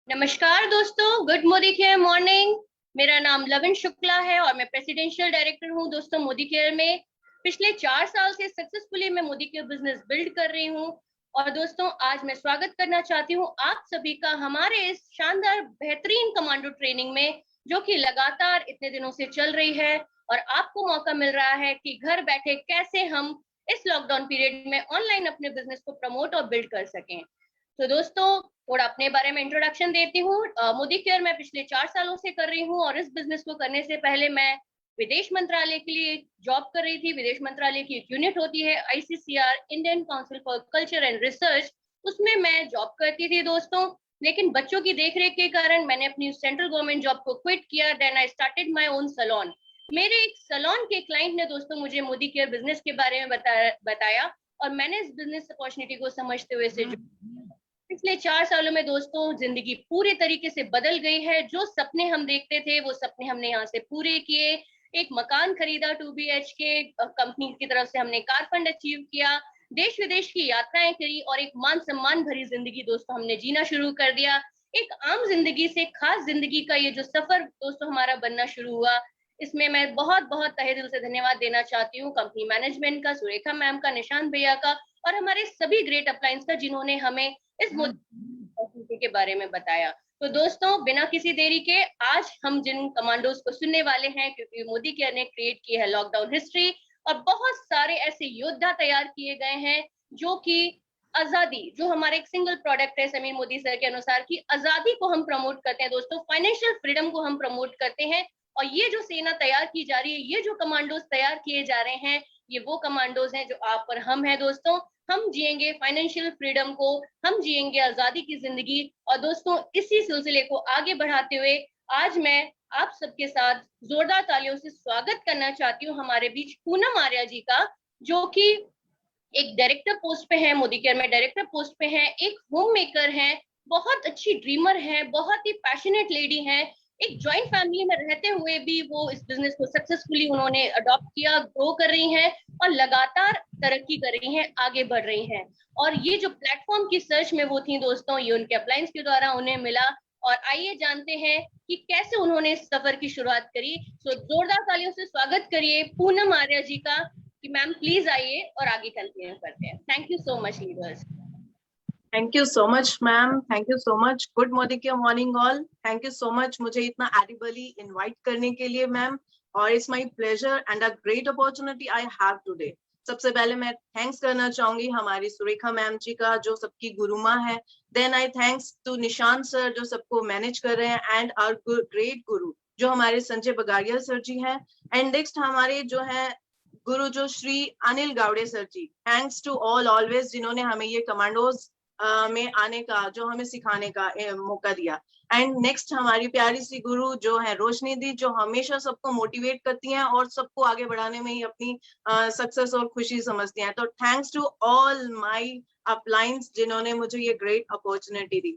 नमस्कार दोस्तों, good Modi care morning. मेरा नाम लविन शुक्ला है और मैं प्रेसिडेंशियल डायरेक्टर हूं दोस्तों मोदी केयर में। पिछले 4 साल से सक्सेसफुली मैं मोदी केयर बिजनेस बिल्ड कर रही हूं। और दोस्तों, आज मैं स्वागत करना चाहती हूं आप सभी का हमारे इस शानदार बेहतरीन कमांडो ट्रेनिंग में, जो कि लगातार इतने दिनों से चल रही है। और आपको मौका मिल रहा है कि घर बैठे कैसे हम इस लॉकडाउन पीरियड में ऑनलाइन अपने बिजनेस को प्रमोट और बिल्ड कर सकें। तो दोस्तों, थोड़ा अपने बारे में इंट्रोडक्शन देती हूँ। मोदी केयर मैं पिछले 4 सालों से कर रही हूँ और इस बिजनेस को करने से पहले मैं विदेश मंत्रालय के लिए जॉब कर रही थी। विदेश मंत्रालय की एक यूनिट होती है ICCR, Indian council for culture and research, उसमें मैं जॉब करती थी दोस्तों। लेकिन बच्चों की देखरेख के कारण मैंने अपनी सेंट्रल गवर्नमेंट जॉब को क्विट किया। Then I started my own salon. मेरे एक सैलून के क्लाइंट ने दोस्तों मुझे मोदी केयर बिजनेस के बारे में बताया और मैंने इस बिजनेस अपॉर्चुनिटी को समझते हुए इसे पिछले 4 सालों में दोस्तों जिंदगी पूरी तरीके से बदल गई है। जो सपने हम देखते थे वो सपने हमने यहाँ से पूरे किए। एक मकान खरीदा 2 BHK, कंपनी की तरफ से हमने कार फंड अचीव किया, देश विदेश की यात्राएं करी और एक मान सम्मान भरी जिंदगी दोस्तों हमने जीना शुरू कर दिया। एक आम जिंदगी से खास जिंदगी का ये जो सफर दोस्तों हमारा बनना शुरू हुआ, इसमें मैं बहुत बहुत तहे दिल से धन्यवाद देना चाहती हूँ कंपनी मैनेजमेंट का, सुरेखा मैम का, निशांत भैया का और हमारे सभी ग्रेट अपलायंस का, जिन्होंने हमें इस मुद्दे के बारे में बताया। तो दोस्तों, बिना किसी देरी के आज हम जिन कमांडोज को सुनने वाले हैं, क्योंकि मोदी केयर ने क्रिएट की है लॉकडाउन हिस्ट्री और बहुत सारे ऐसे योद्धा तैयार किए गए हैं जो कि आजादी, जो हमारे एक सिंगल प्रोडक्ट है समीर मोदी सर के अनुसार, की आजादी को हम प्रमोट करते हैं दोस्तों, फाइनेंशियल फ्रीडम को हम प्रमोट करते हैं। और ये जो सेना तैयार की जा रही है, ये जो कमांडोज तैयार किए जा रहे हैं, ये वो कमांडोज हैं जो आप और हम हैं दोस्तों। हम जिएंगे फाइनेंशियल फ्रीडम को, हम जिएंगे आजादी की जिंदगी। और दोस्तों, इसी सिलसिले को आगे बढ़ाते हुए आज मैं आप सबके साथ जोरदार तालियों से स्वागत करना चाहती हूँ हमारे बीच पूनम आर्या जी का, जो कि एक डायरेक्टर पोस्ट पे है, मोदी केयर में डायरेक्टर पोस्ट पे है, एक होम मेकर है, बहुत अच्छी ड्रीमर है, बहुत ही पैशनेट लेडी है। एक जॉइंट फैमिली में रहते हुए भी वो इस बिजनेस को सक्सेसफुली उन्होंने अडॉप्ट किया, ग्रो कर रही हैं और लगातार तरक्की कर रही हैं, आगे बढ़ रही हैं। और ये जो प्लेटफॉर्म की सर्च में वो थी दोस्तों, ये उनके अप्लायंस के द्वारा उन्हें मिला। और आइए जानते हैं कि कैसे उन्होंने इस सफर की शुरुआत करी। सो जोरदार तालियों से स्वागत करिए पूनम आर्या जी का कि मैम प्लीज आइए और आगे कंटिन्यू करते हैं। Thank you so much leaders. Thank you so much ma'am, thank you so much. Good morning morning all. Thank you so much मुझे इतना एडिबली इनवाइट करने के लिए मैम, और it's my pleasure and a great opportunity I have today. सबसे पहले मैं thanks करना चाहूंगी हमारी सुरेखा मैम जी का, जो सबकी गुरुमा है। Then I thanks to Nishant sir, जो सबको मैनेज कर रहे हैं, एंड आवर ग्रेट गुरु जो हमारे संजय बगाड़िया सर जी हैं। एंड नेक्स्ट हमारे जो है गुरु जो Shri Anil Gawade sir ji. Thanks to all always, जिन्होंने हमें ये कमांडोज में आने का, जो हमें सिखाने का मौका दिया। एंड नेक्स्ट हमारी प्यारी सी गुरु जो है रोशनी दी, जो हमेशा सबको मोटिवेट करती हैं और सबको आगे बढ़ाने में ही अपनी सक्सेस और खुशी समझती हैं। तो थैंक्स टू ऑल माय अपलायंस, जिन्होंने मुझे ये ग्रेट अपॉर्चुनिटी दी।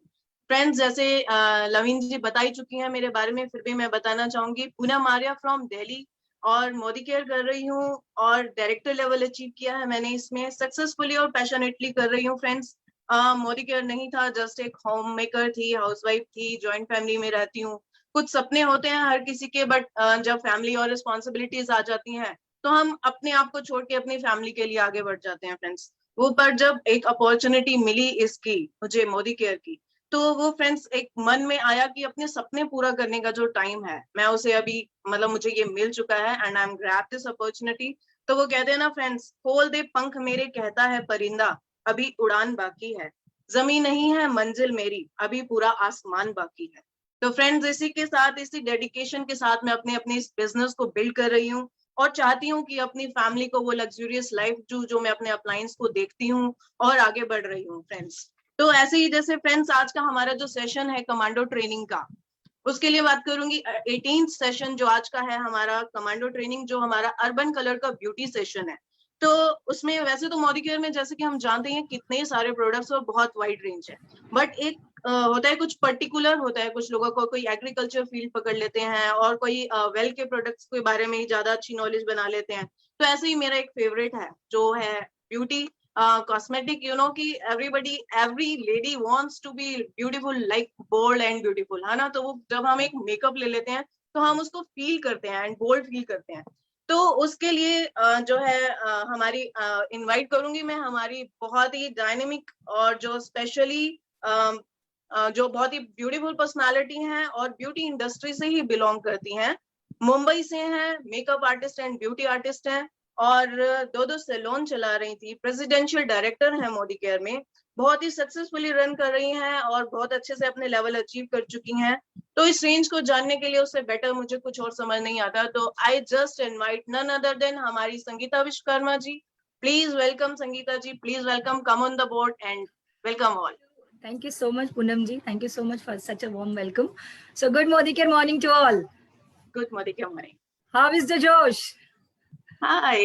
फ्रेंड्स, जैसे लवीन जी बता ही चुकी हैं मेरे बारे में, फिर भी मैं बताना चाहूंगी। पूनम आर्या फ्रॉम दिल्ली, और मोदी केयर कर रही हूँ और डायरेक्टर लेवल अचीव किया है मैंने इसमें सक्सेसफुली और पैशनेटली कर रही हूँ। फ्रेंड्स, मोदी केयर नहीं था, जस्ट एक होम मेकर थी, हाउसवाइफ थी, जॉइंट फैमिली में रहती हूँ। कुछ सपने होते हैं हर किसी के, बट जब फैमिली और रिस्पॉन्सिबिलिटीज आ जाती हैं तो हम अपने आप को छोड़ के अपनी फैमिली के लिए आगे बढ़ जाते हैं फ्रेंड्स। वो पर जब एक अपॉर्चुनिटी मिली इसकी मुझे मोदी केयर की, तो वो फ्रेंड्स एक मन में आया कि अपने सपने पूरा करने का जो टाइम है, मैं उसे अभी मतलब मुझे ये मिल चुका है and I am grab this opportunity. तो वो कहते हैं ना फ्रेंड्स, खोल दे पंख मेरे कहता है परिंदा, अभी उड़ान बाकी है, जमीन नहीं है मंजिल मेरी, अभी पूरा आसमान बाकी है। तो फ्रेंड्स, इसी के साथ, इसी डेडिकेशन के साथ मैं अपने इस बिजनेस को बिल्ड कर रही हूँ और चाहती हूँ कि अपनी फैमिली को वो लग्जूरियस लाइफ जो मैं अपने अपलायंस को देखती हूँ और आगे बढ़ रही हूँ फ्रेंड्स। तो ऐसे ही जैसे फ्रेंड्स, आज का हमारा जो सेशन है कमांडो ट्रेनिंग का, उसके लिए बात करूंगी। 18th सेशन जो आज का है हमारा कमांडो ट्रेनिंग, जो हमारा अर्बन कलर का ब्यूटी सेशन है। तो उसमें वैसे तो मोदी केयर में जैसे कि हम जानते हैं कितने सारे प्रोडक्ट्स और बहुत वाइड रेंज है, बट एक होता है कुछ पर्टिकुलर होता है। कुछ लोगों को कोई एग्रीकल्चर फील्ड पकड़ लेते हैं और कोई वेल के प्रोडक्ट्स के बारे में ही ज्यादा अच्छी नॉलेज बना लेते हैं। तो ऐसे ही मेरा एक फेवरेट है जो है ब्यूटी, cosmetic, you know कि every lady wants to be beautiful, like bold and beautiful, है ना? तो वो जब हम एक मेकअप ले लेते हैं तो हम उसको फील करते हैं एंड बोल्ड फील करते हैं। तो उसके लिए जो है हमारी इनवाइट करूंगी मैं हमारी बहुत ही डायनेमिक और जो स्पेशली जो बहुत ही ब्यूटीफुल पर्सनालिटी हैं और ब्यूटी इंडस्ट्री से ही बिलोंग करती हैं, मुंबई से हैं, makeup artist and beauty artist हैं और दो सैलून चला रही थी, प्रेसिडेंशियल डायरेक्टर हैं मोदी केयर में, बहुत ही सक्सेसफुली रन कर रही हैं और बहुत अच्छे से अपने लेवल अचीव कर चुकी हैं। तो इस रेंज को जानने के लिए उससे बेटर मुझे कुछ और समझ नहीं आता, तो I just invite none other than हमारी Sangeeta Vishwakarma ji. Please welcome Sangeeta ji, please welcome, come on the board and welcome all. Thank you so much, Poonam ji. Thank you so much for such a warm welcome. So good Modicare morning to all. Good Modicare morning. How is the जोश? Hi.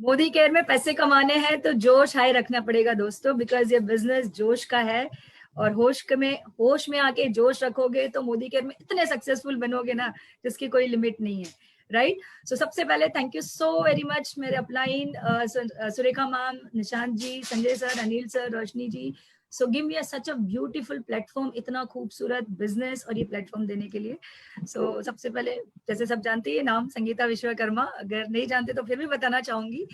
Modi care में पैसे कमाने हैं तो जोश high रखना पड़ेगा दोस्तों, बिकॉज ये बिजनेस जोश का है और होश में आके जोश रखोगे तो मोदी केयर में इतने सक्सेसफुल बनोगे ना जिसकी कोई लिमिट नहीं है, राइट? सो सबसे पहले thank you so very much मेरे upline Surekha ma'am, Nishant ji, Sanjay sir, Anil sir, Roshni ji, so give me such a beautiful platform, इतना खूबसूरत बिजनेस और ये प्लेटफॉर्म देने के लिए। सो सबसे पहले जैसे सब जानते हैं नाम संगीता विश्वकर्मा, अगर नहीं जानते तो फिर भी बताना चाहूंगी।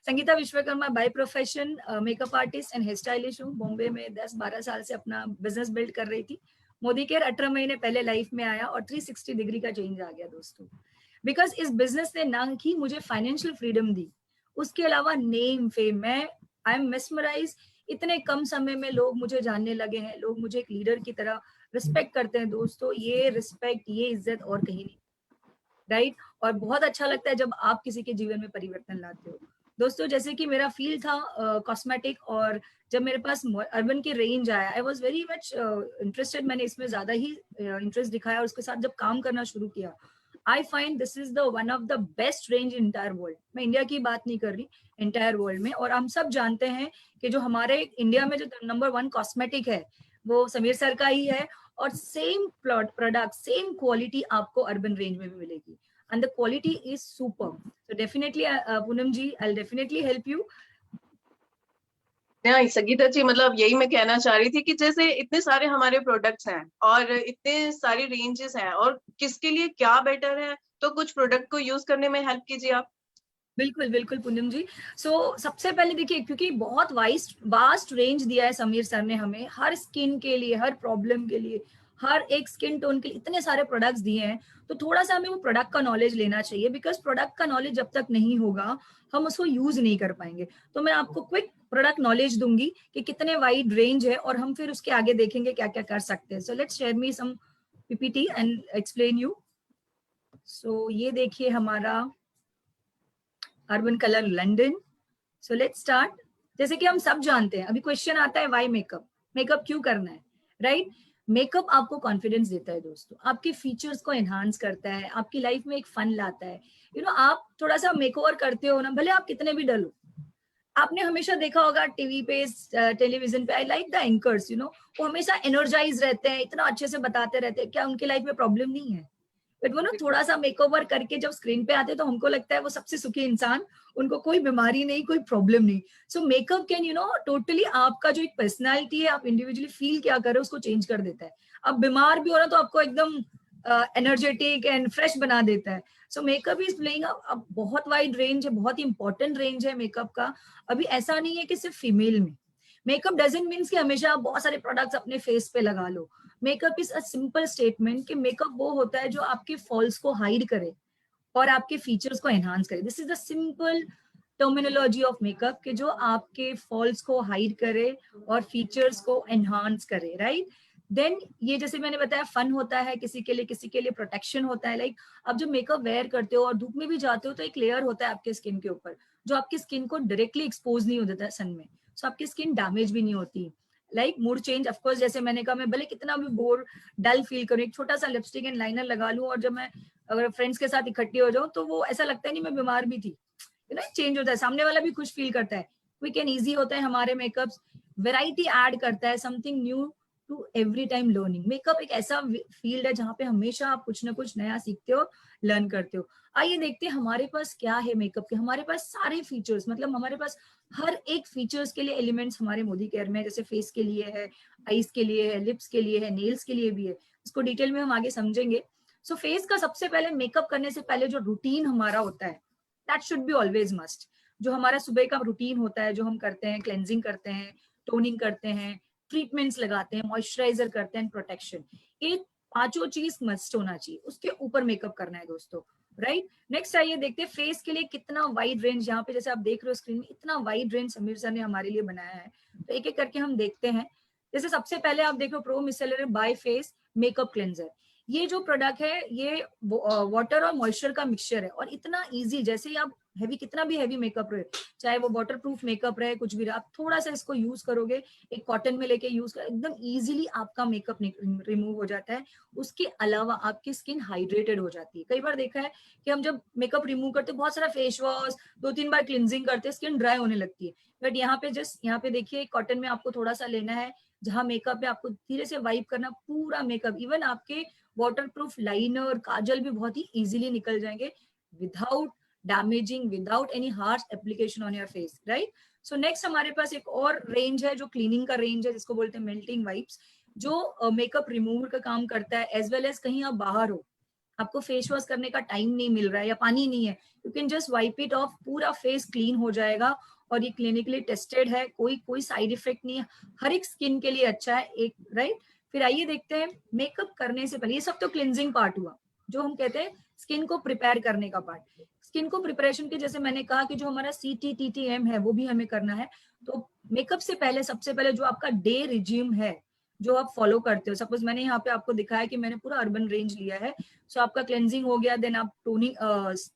Sangeeta Vishwakarma by profession makeup artist and hair stylish हूँ। बॉम्बे में 10-12 साल से अपना बिजनेस बिल्ड कर रही थी। मोदी केयर 18 महीने पहले लाइफ में आया और 360 डिग्री का चेंज आ गया दोस्तों, बिकॉज इस बिजनेस ने ना ही मुझे फाइनेंशियल फ्रीडम दी, उसके अलावा नेम फेम, मैं आई एम मेस्मराइज, इतने कम समय में लोग मुझे जानने लगे हैं, लोग मुझे एक लीडर की तरह रिस्पेक्ट करते हैं दोस्तों। ये रिस्पेक्ट, ये इज्जत और कहीं नहीं, राइट? और बहुत अच्छा लगता है जब आप किसी के जीवन में परिवर्तन लाते हो दोस्तों। जैसे कि मेरा फील्ड था कॉस्मेटिक, और जब मेरे पास अर्बन की रेंज आया, I was very much interested, मैंने इसमें ज्यादा ही इंटरेस्ट दिखाया और उसके साथ जब काम करना शुरू किया, I find this is the one of the best range in entire world. मैं इंडिया की बात नहीं कर रही, इंटायर वर्ल्ड में। और हम सब जानते हैं कि जो हमारे इंडिया में जो नंबर 1 कॉस्मेटिक है वो समीर सर का ही है, और सेम प्रोडक्ट, सेम क्वालिटी आपको अर्बन रेंज में भी मिलेगी, and the quality is superb. So definitely Poonam ji, I'll definitely help you. नहीं संगीता जी, मतलब यही मैं कहना चाह रही थी कि जैसे इतने सारे हमारे प्रोडक्ट्स हैं और इतने सारी रेंजेस हैं और किसके लिए क्या बेटर है, तो कुछ प्रोडक्ट को यूज करने में हेल्प कीजिए आप। बिल्कुल बिल्कुल पूनम जी। सो सबसे पहले देखिए, क्योंकि बहुत वास्ट रेंज दिया है समीर सर ने हमें, हर स्किन के लिए, हर प्रॉब्लम के लिए, हर एक स्किन टोन के लिए इतने सारे प्रोडक्ट्स दिए हैं, तो थोड़ा सा हमें वो प्रोडक्ट का नॉलेज लेना चाहिए, बिकॉज प्रोडक्ट का नॉलेज जब तक नहीं होगा हम उसको यूज नहीं कर पाएंगे। तो मैं आपको क्विक प्रोडक्ट नॉलेज दूंगी कि कितने वाइड रेंज है, और हम फिर उसके आगे देखेंगे क्या क्या कर सकते हैं। So let's share me some PPT and explain you. So ये देखिए हमारा urban colour London. So let's start. जैसे कि हम सब जानते हैं, अभी क्वेश्चन आता है व्हाई मेकअप, मेकअप क्यों करना है, राइट? मेकअप आपको कॉन्फिडेंस देता है दोस्तों, आपके फीचर्स को एनहांस करता है, आपकी लाइफ में एक फन लाता है। आप थोड़ा सा मेकओवर करते हो ना, भले आप कितने भी डल हो। आपने हमेशा देखा होगा टीवी पे, टेलीविजन पे, आई लाइक द एंकर्स, वो हमेशा एनर्जाइज रहते हैं, इतना अच्छे से बताते रहते हैं, क्या उनकी लाइफ में प्रॉब्लम नहीं है? बट वो ना थोड़ा सा मेकओवर करके जब स्क्रीन पे आते हैं तो हमको लगता है वो सबसे सुखी इंसान, उनको कोई बीमारी नहीं, कोई प्रॉब्लम नहीं। सो मेकअप कैन टोटली आपका जो एक पर्सनालिटी है, आप इंडिविजुअली फील क्या कर रहे हो उसको चेंज कर देता है। अब बीमार भी हो ना तो आपको एकदम एनर्जेटिक एंड फ्रेश बना देता है। सो मेकअप इज प्लेइंग अब बहुत वाइड रेंज है, बहुत ही इंपॉर्टेंट रेंज है मेकअप का। अभी ऐसा नहीं है कि सिर्फ फीमेल में मेकअप डजंट मीन्स कि हमेशा आप बहुत सारे प्रोडक्ट्स अपने फेस पे लगा लो। Makeup is a simple statement कि मेकअप वो होता है जो आपके फॉल्स को हाइड करे और आपके फीचर्स को एनहांस करे। This is the simple terminology of makeup कि जो आपके फॉल्स को हाइड करे और फीचर्स को एनहांस करे, राइट? देन ये जैसे मैंने बताया फन होता है किसी के लिए प्रोटेक्शन होता है। लाइक आप जब मेकअप वेयर करते हो और धूप में भी जाते हो तो एक लेयर होता है आपके स्किन के ऊपर जो आपकी स्किन को डायरेक्टली एक्सपोज नहीं हो देता सन में, सो आपकी स्किन डैमेज भी नहीं होती। लाइक मूड चेंज, ऑफकोर्स जैसे मैंने कहा, मैं भले कितना भी बोर डल फील करूं, एक छोटा सा लिपस्टिक एंड लाइनर लगा लूं और जब मैं अगर फ्रेंड्स के साथ इकट्ठी हो जाऊं तो वो ऐसा लगता है नहीं मैं बीमार भी थी, चेंज होता है, सामने वाला भी खुश फील करता है। क्विक एंड ईजी होता है हमारे मेकअप्स, वेराइटी ऐड करता है, something new to every time learning. Makeup एक ऐसा फील्ड है जहाँ पे हमेशा आप कुछ ना कुछ नया सीखते हो, लर्न करते हो। आइए देखते हैं हमारे पास क्या है मेकअप के। हमारे पास सारे फीचर्स, मतलब हमारे पास हर एक फीचर्स के लिए एलिमेंट्स हमारे मोदी केयर में है। जैसे फेस के लिए है, आईज के लिए है, लिप्स के लिए है, नेल्स के लिए भी है। इसको डिटेल में हम आगे समझेंगे। सो फेस का सबसे पहले मेकअप करने से पहले जो रूटीन हमारा होता है, that should be always must. जो हमारा सुबह का रूटीन होता है, जो हम करते हैं, क्लेंजिंग करते हैं, टोनिंग करते हैं, ट्रीटमेंट्स लगाते हैं, मॉइस्चराइजर करते हैं, प्रोटेक्शन, ये पांचों चीज मस्ट होना चाहिए। उसके ऊपर मेकअप करना है दोस्तों, राइट। नेक्स्ट आइए देखते हैं फेस के लिए कितना वाइड रेंज, यहाँ पे जैसे आप देख रहे हो स्क्रीन में, इतना वाइड रेंज समीर सर ने हमारे लिए बनाया है। तो एक एक करके हम देखते हैं। जैसे सबसे पहले आप देखो pro micellar by face makeup cleanser. ये जो प्रोडक्ट है ये वाटर और मॉइस्चर का मिक्सचर है, और इतना इजी, जैसे ही आप हैवी, कितना भी हैवी मेकअप रहे, चाहे वो वाटर प्रूफ मेकअप रहे, कुछ भी रहे, आप थोड़ा सा इसको यूज करोगे, एक कॉटन में लेके यूज कर, एकदम इजीली आपका मेकअप रिमूव हो जाता है। उसके अलावा आपकी स्किन हाइड्रेटेड हो जाती है। कई बार देखा है कि हम जब मेकअप रिमूव करते हैं, बहुत सारा फेस वॉश, 2-3 बार क्लिनजिंग करते हैं, स्किन ड्राई होने लगती है। बट यहाँ पे जस्ट यहाँ पे देखिए, कॉटन में आपको थोड़ा सा लेना है, जहां मेकअप है आपको धीरे से वाइप करना, पूरा मेकअप, इवन आपके वाटरप्रूफ लाइनर, काजल भी बहुत ही इजीली निकल जाएंगे without damaging, without any harsh application on your face, right. So next हमारे पास एक और रेंज है जो क्लीनिंग का रेंज है, जिसको बोलते हैं मेल्टिंग वाइप्स, जो मेकअप रिमूवर का काम करता है। एज वेल एज कहीं आप बाहर हो, आपको फेस वॉश करने का टाइम नहीं मिल रहा है या पानी नहीं है, you can just wipe it of, पूरा फेस क्लीन हो जाएगा। और ये क्लिनिकली टेस्टेड है, कोई साइड इफेक्ट नहीं है, हर एक स्किन के लिए अच्छा है, एक, राइट। फिर आइए देखते हैं मेकअप करने से पहले, ये सब तो क्लिनजिंग पार्ट हुआ, जो हम कहते हैं स्किन को प्रिपेयर करने का पार्ट। स्किन को प्रिपरेशन के, जैसे मैंने कहा कि जो हमारा CTTTM है वो भी हमें करना है। तो मेकअप से पहले सबसे पहले जो आपका डे रिज्यूम है, जो आप फॉलो करते हो, सपोज मैंने यहाँ पे आपको दिखाया कि मैंने पूरा अर्बन रेंज लिया है। सो आपका क्लेंजिंग हो गया, देन आप टोनिंग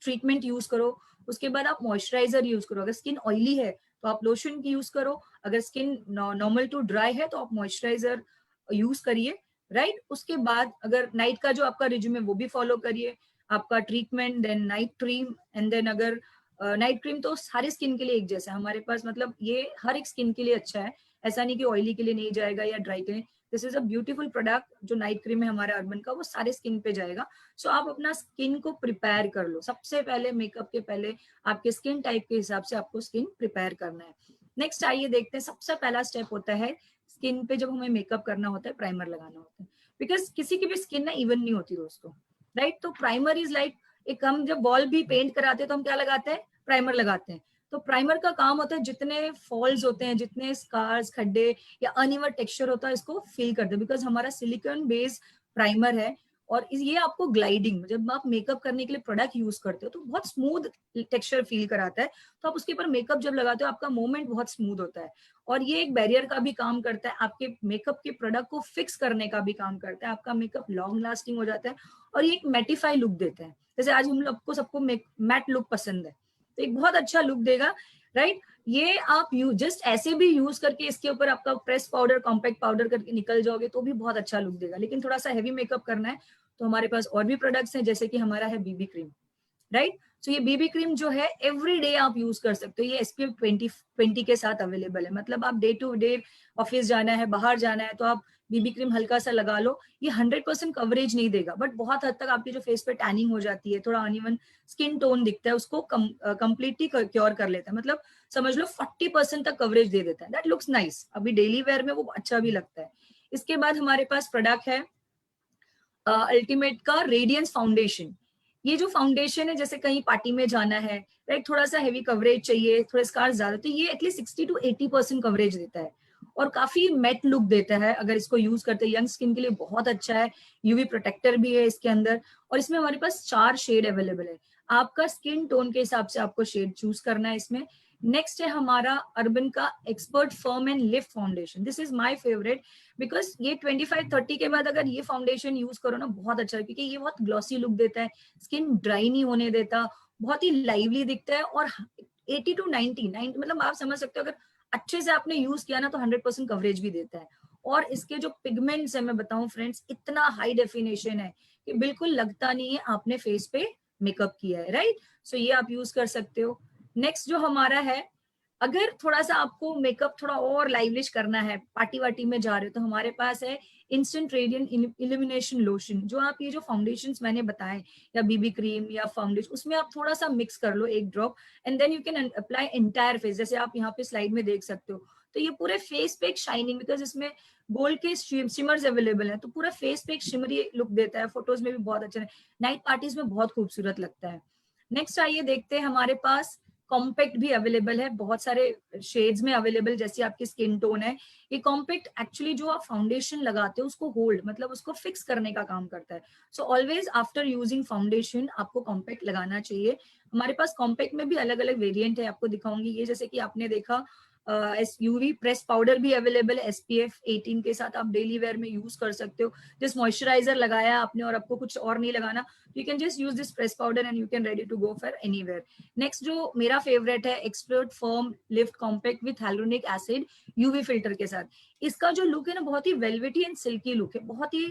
ट्रीटमेंट यूज करो, उसके बाद आप मॉइस्चराइजर यूज करो। अगर स्किन ऑयली है तो आप लोशन की यूज करो, अगर स्किन नॉर्मल टू ड्राई है तो आप मॉइस्चराइजर यूज करिए, राइट। उसके बाद अगर नाइट का जो आपका रिज्यूम है वो भी फॉलो करिए, आपका treatment, then night cream, and then अगर नाइट क्रीम तो सारे स्किन के लिए एक जैसा है हमारे पास, मतलब ये हर एक स्किन के लिए अच्छा है, ऐसा नहीं कि ऑयली के लिए नहीं जाएगा या ड्राई के लिए। This is a beautiful product, जो नाइट क्रीम है हमारे अर्बन का, वो सारे स्किन पे जाएगा। सो आप अपना स्किन को प्रिपेयर कर लो, सबसे पहले मेकअप के पहले आपके स्किन टाइप के हिसाब से आपको स्किन प्रिपेयर करना है। नेक्स्ट आइए देखते हैं, सबसे पहला स्टेप होता है स्किन पे जब हमें मेकअप करना होता है, प्राइमर लगाना होता है। बिकॉज किसी की भी स्किन ना इवन नहीं होती दोस्तों, राइट। तो प्राइमर इज लाइक, एक हम जब वॉल भी पेंट कराते हैं तो हम क्या लगाते हैं, प्राइमर लगाते हैं। तो प्राइमर का काम होता है जितने फॉल्स होते हैं, जितने स्कार्स, खड्डे या अनइवन टेक्सचर होता है, इसको फिल कर दे। बिकॉज हमारा सिलिकॉन बेस्ड प्राइमर है, और ये आपको ग्लाइडिंग, जब आप मेकअप करने के लिए प्रोडक्ट यूज करते हो तो बहुत स्मूथ टेक्सचर फील कराता है। तो आप उसके ऊपर मेकअप जब लगाते हो आपका मूवमेंट बहुत स्मूथ होता है, और ये एक बैरियर का भी काम करता है, आपके मेकअप के प्रोडक्ट को फिक्स करने का भी काम करता है। आपका मेकअप लॉन्ग लास्टिंग हो जाता है, और ये एक मैटिफाई लुक देता है। जैसे आज हम लोग को सबको मैट लुक पसंद है, तो एक बहुत अच्छा लुक देगा, राइट। ये आप जस्ट ऐसे भी यूज करके इसके ऊपर आपका प्रेस पाउडर, कॉम्पैक्ट पाउडर करके निकल जाओगे तो भी बहुत अच्छा लुक देगा। लेकिन थोड़ा सा हैवी मेकअप करना है तो हमारे पास और भी प्रोडक्ट्स हैं, जैसे कि हमारा है बीबी क्रीम, राइट। सो ये बीबी क्रीम जो है एवरी डे आप यूज कर सकते हो। ये SPF 20 के साथ अवेलेबल है, मतलब आप डे टू डे ऑफिस जाना है, बाहर जाना है, तो आप बीबी क्रीम हल्का सा लगा लो। ये 100% कवरेज नहीं देगा, बट बहुत हद तक आपकी जो फेस पे टैनिंग हो जाती है, थोड़ा अनइवन स्किन टोन दिखता है, उसको कंप्लीटली क्योर कर लेता है। मतलब समझ लो 40% तक कवरेज दे देता है। दैट लुक्स नाइस, अभी डेली वेयर में वो अच्छा भी लगता है। इसके बाद हमारे पास प्रोडक्ट है अल्टीमेट का रेडियंस फाउंडेशन। ये जो फाउंडेशन है, जैसे कहीं पार्टी में जाना है, राइट, थोड़ा सा हैवी कवरेज चाहिए, थोड़े स्कार्स ज्यादा, तो ये एटलीस्ट 60 to 80% कवरेज देता है, और काफी मैट लुक देता है। अगर इसको यूज करते हैं यंग स्किन के लिए बहुत अच्छा है। यूवी प्रोटेक्टर भी है इसके अंदर, और इसमें हमारे पास 4 शेड अवेलेबल है। आपका स्किन टोन के हिसाब से आपको शेड चूज करना है इसमें। नेक्स्ट है हमारा अर्बन का expert firm and lift foundation. This is my favourite, because ये 25-30 के बाद अगर ये फाउंडेशन यूज करो ना, बहुत अच्छा है, क्योंकि ये बहुत ग्लॉसी लुक देता है, स्किन ड्राई नहीं होने देता, बहुत ही लाइवली दिखता है। और 80 to 90 मतलब आप समझ सकते हो, अगर अच्छे से आपने यूज किया ना तो 100% कवरेज भी देता है। और इसके जो पिगमेंट्स है, मैं बताऊं फ्रेंड्स, इतना हाई डेफिनेशन है कि बिल्कुल लगता नहीं है आपने फेस पे मेकअप किया है, राइट। सो ये आप यूज कर सकते हो। नेक्स्ट जो हमारा है अगर थोड़ा सा आपको मेकअप थोड़ा और लाइवलिश करना है, पार्टी वार्टी में जा रहे हो, तो हमारे पास है इंस्टेंट रेडियंट इल्यूमिनेशन लोशन। जो आप ये जो फाउंडेशंस मैंने बताए या बीबी क्रीम या फाउंडेशन, उसमें आप थोड़ा सा मिक्स कर लो 1 drop, and then you can apply entire face, जैसे आप यहाँ पे स्लाइड में देख सकते हो। तो ये पूरे फेस पे एक शाइनिंग, बिकॉज इसमें गोल्ड के शिमर्स अवेलेबल है, तो पूरा फेस पे एक शिमरी लुक देता है, फोटोज में भी बहुत अच्छा है, नाइट पार्टीज में बहुत खूबसूरत लगता है। नेक्स्ट आइए देखते हैं, हमारे पास कॉम्पैक्ट भी अवेलेबल है, बहुत सारे शेड्स में अवेलेबल, जैसे आपकी स्किन टोन है। ये कॉम्पैक्ट एक्चुअली जो आप फाउंडेशन लगाते हो उसको होल्ड, मतलब उसको फिक्स करने का काम करता है। So always after using foundation आपको कॉम्पैक्ट लगाना चाहिए। हमारे पास कॉम्पैक्ट में भी अलग अलग वेरिएंट है, आपको दिखाऊंगी। ये जैसे कि आपने देखा यूवी प्रेस पाउडर भी अवेलेबल है SPF 18 के साथ, आप डेली वेयर में यूज कर सकते हो। जस्ट मॉइस्चराइजर लगाया आपने और आपको कुछ और नहीं लगाना, you can just use this press powder and you can ready to go for anywhere. Next जो मेरा फेवरेट है, expert firm lift compact with hyaluronic acid UV filter के साथ। इसका जो लुक है ना, बहुत ही वेलवेटी एंड सिल्की लुक है, बहुत ही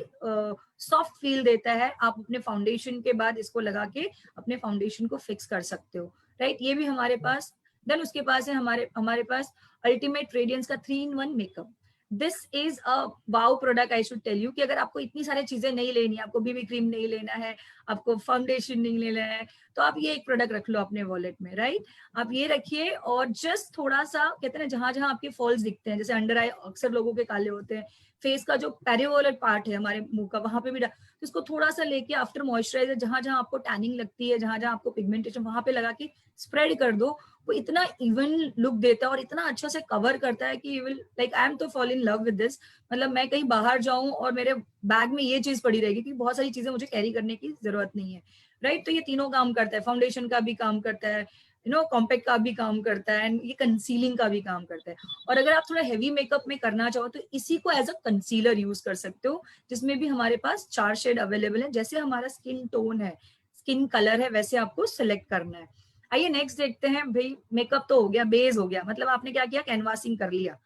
सॉफ्ट फील देता है। आप अपने फाउंडेशन के बाद इसको लगा के अपने फाउंडेशन को फिक्स कर सकते हो, राइट। ये भी हमारे पास। देन उसके पास है हमारे पास अल्टीमेट रेडियंस का 3-in-1 makeup. This is a wow product, I should tell you, कि अगर आपको इतनी सारी चीजें नहीं लेनी, आपको बीबी क्रीम नहीं लेना है, आपको फाउंडेशन नहीं लेना है, तो आप ये एक प्रोडक्ट रख लो अपने वॉलेट में, राइट। आप ये रखिए और जस्ट थोड़ा सा, कहते हैं जहां जहां आपके फॉल्स दिखते हैं, जैसे अंडर आई अक्सर लोगों के काले होते हैं, फेस का जो पेरिवोलर पार्ट है हमारे मुंह का, वहां पे भी तो इसको थोड़ा सा लेके आफ्टर मॉइस्चराइजर, जहां जहां आपको टैनिंग लगती है, जहां जहां आपको पिगमेंटेशन, वहां पे लगा के स्प्रेड कर दो। वो इतना इवन लुक देता है और इतना अच्छा से कवर करता है कि you will like, I am to fall in love with this. मतलब मैं कहीं बाहर जाऊं और मेरे बैग में ये चीज पड़ी रहेगी, क्योंकि बहुत सारी चीजें मुझे कैरी करने की जरूरत नहीं है, राइट। तो ये तीनों काम करता है, फाउंडेशन का भी काम करता है, कॉम्पैक्ट का भी काम करता है, एंड ये कंसीलिंग का भी काम करता है। और अगर आप थोड़ा हैवी मेकअप में करना चाहो तो इसी को एज अ कंसीलर यूज कर सकते हो, जिसमें भी हमारे पास 4 शेड अवेलेबल है। जैसे हमारा स्किन टोन है, स्किन कलर है, वैसे आपको सिलेक्ट करना है। आइए नेक्स्ट देखते हैं भाई। मेकअप तो हो गया, बेस हो गया, मतलब आपने क्या किया, कैनवासिंग कर लिया,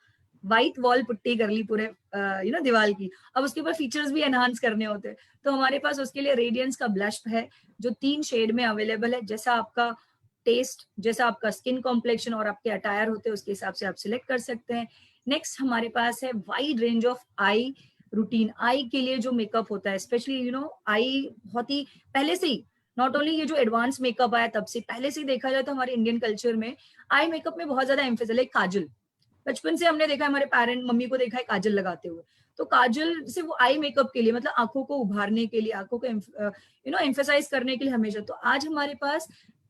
व्हाइट वॉल पुट्टी कर ली पूरे दीवार की। अब उसके ऊपर फीचर्स भी एनहांस करने होते हैं, तो हमारे पास उसके लिए रेडियंस का ब्लश है, जो 3 शेड में अवेलेबल है। जैसा आपका टेस्ट, जैसा आपका स्किन कॉम्प्लेक्शन और आपके अटायर होते हैं, उसके हिसाब से आप सिलेक्ट कर सकते हैं। नेक्स्ट हमारे पास है wide range of eye routine. Eye के लिए जो मेकअप होता है, स्पेशली आई बहुत ही पहले से ही, नॉट ओनली ये जो एडवांस मेकअप आया तब से, पहले से ही देखा जाए तो हमारे इंडियन कल्चर में आई मेकअप में बहुत ज्यादा एम्फेसिस है। काजल, बचपन से हमने देखा है, हमारे पेरेंट मम्मी को देखा है काजल लगाते हुए। तो काजल से वो आई मेकअप के लिए, मतलब आंखों को उभारने के लिए, आंखों को एम्फेसाइज करने के लिए हमेशा। तो आज हमारे पास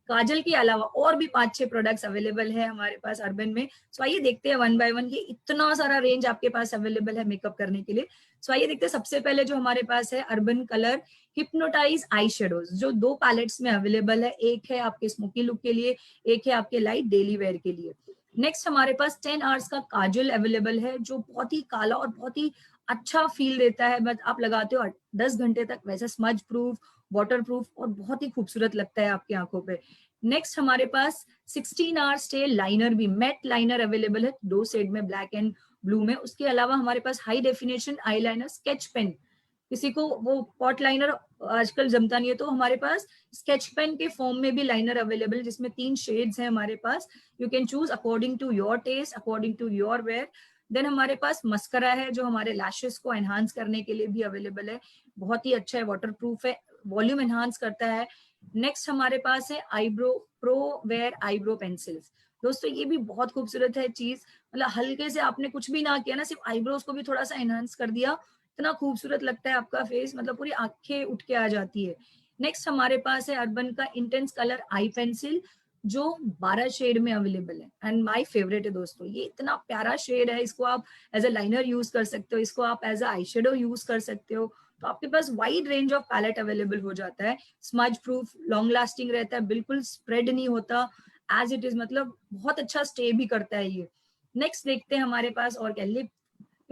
काजल के अलावा और भी 5-6 प्रोडक्ट्स अवेलेबल है हमारे पास अर्बन में। सो आइए देखते हैं 1 बाय 1, ये इतना सारा रेंज आपके पास अवेलेबल है मेकअप करने के लिए। सो आइए देखते हैं। सबसे पहले जो हमारे पास है Urban Color hypnotize eye shadows, जो 2 पैलेट्स में अवेलेबल है। एक है आपके स्मोकी लुक के लिए, एक है आपके लाइट डेली वेयर के लिए। नेक्स्ट हमारे पास 10 आवर्स का काजल अवेलेबल है, जो बहुत ही काला और बहुत ही अच्छा फील देता है, बट आप लगाते हो 10 घंटे तक, वैसे स्मज प्रूफ, वाटर प्रूफ और बहुत ही खूबसूरत लगता है आपकी आंखों पे। नेक्स्ट हमारे पास 16 आवर स्टे लाइनर भी, मैट लाइनर अवेलेबल है 2 शेड में, ब्लैक एंड ब्लू में। उसके अलावा हमारे पास high definition eyeliner, sketch pen, किसी को वो पॉट लाइनर आजकल जमता नहीं है, तो हमारे पास स्केच पेन के फॉर्म में भी लाइनर अवेलेबल है, जिसमें 3 शेड्स हैं हमारे पास। You can choose according to your taste, according to your wear. Then हमारे पास मस्करा है, जो हमारे लैशेस को एनहांस करने के लिए भी अवेलेबल है, बहुत ही अच्छा है, वाटर प्रूफ है, वॉल्यूम एनहांस करता है। नेक्स्ट हमारे पास है eyebrow pro wear eyebrow pencils. दोस्तों ये भी बहुत खूबसूरत है चीज, मतलब हल्के से आपने कुछ भी ना किया ना, सिर्फ आईब्रोज को भी थोड़ा सा एनहांस कर दिया, इतना खूबसूरत लगता है आपका फेस, मतलब पूरी आंखें उठ के आ जाती है। नेक्स्ट हमारे पास है अर्बन का इंटेंस कलर आई पेंसिल, जो 12 शेड में अवेलेबल है, एंड माय फेवरेट है दोस्तों। ये इतना प्यारा शेड है, इसको आप एज अ लाइनर यूज कर सकते हो, इसको आप as a eyeshadow use कर सकते हो। तो आपके पास wide range of palette available हो जाता है, स्मज प्रूफ, लॉन्ग लास्टिंग रहता है, बिल्कुल स्प्रेड नहीं होता एज इट इज, मतलब बहुत अच्छा स्टे भी करता है ये। नेक्स्ट देखते हैं हमारे पास और क्या, lip,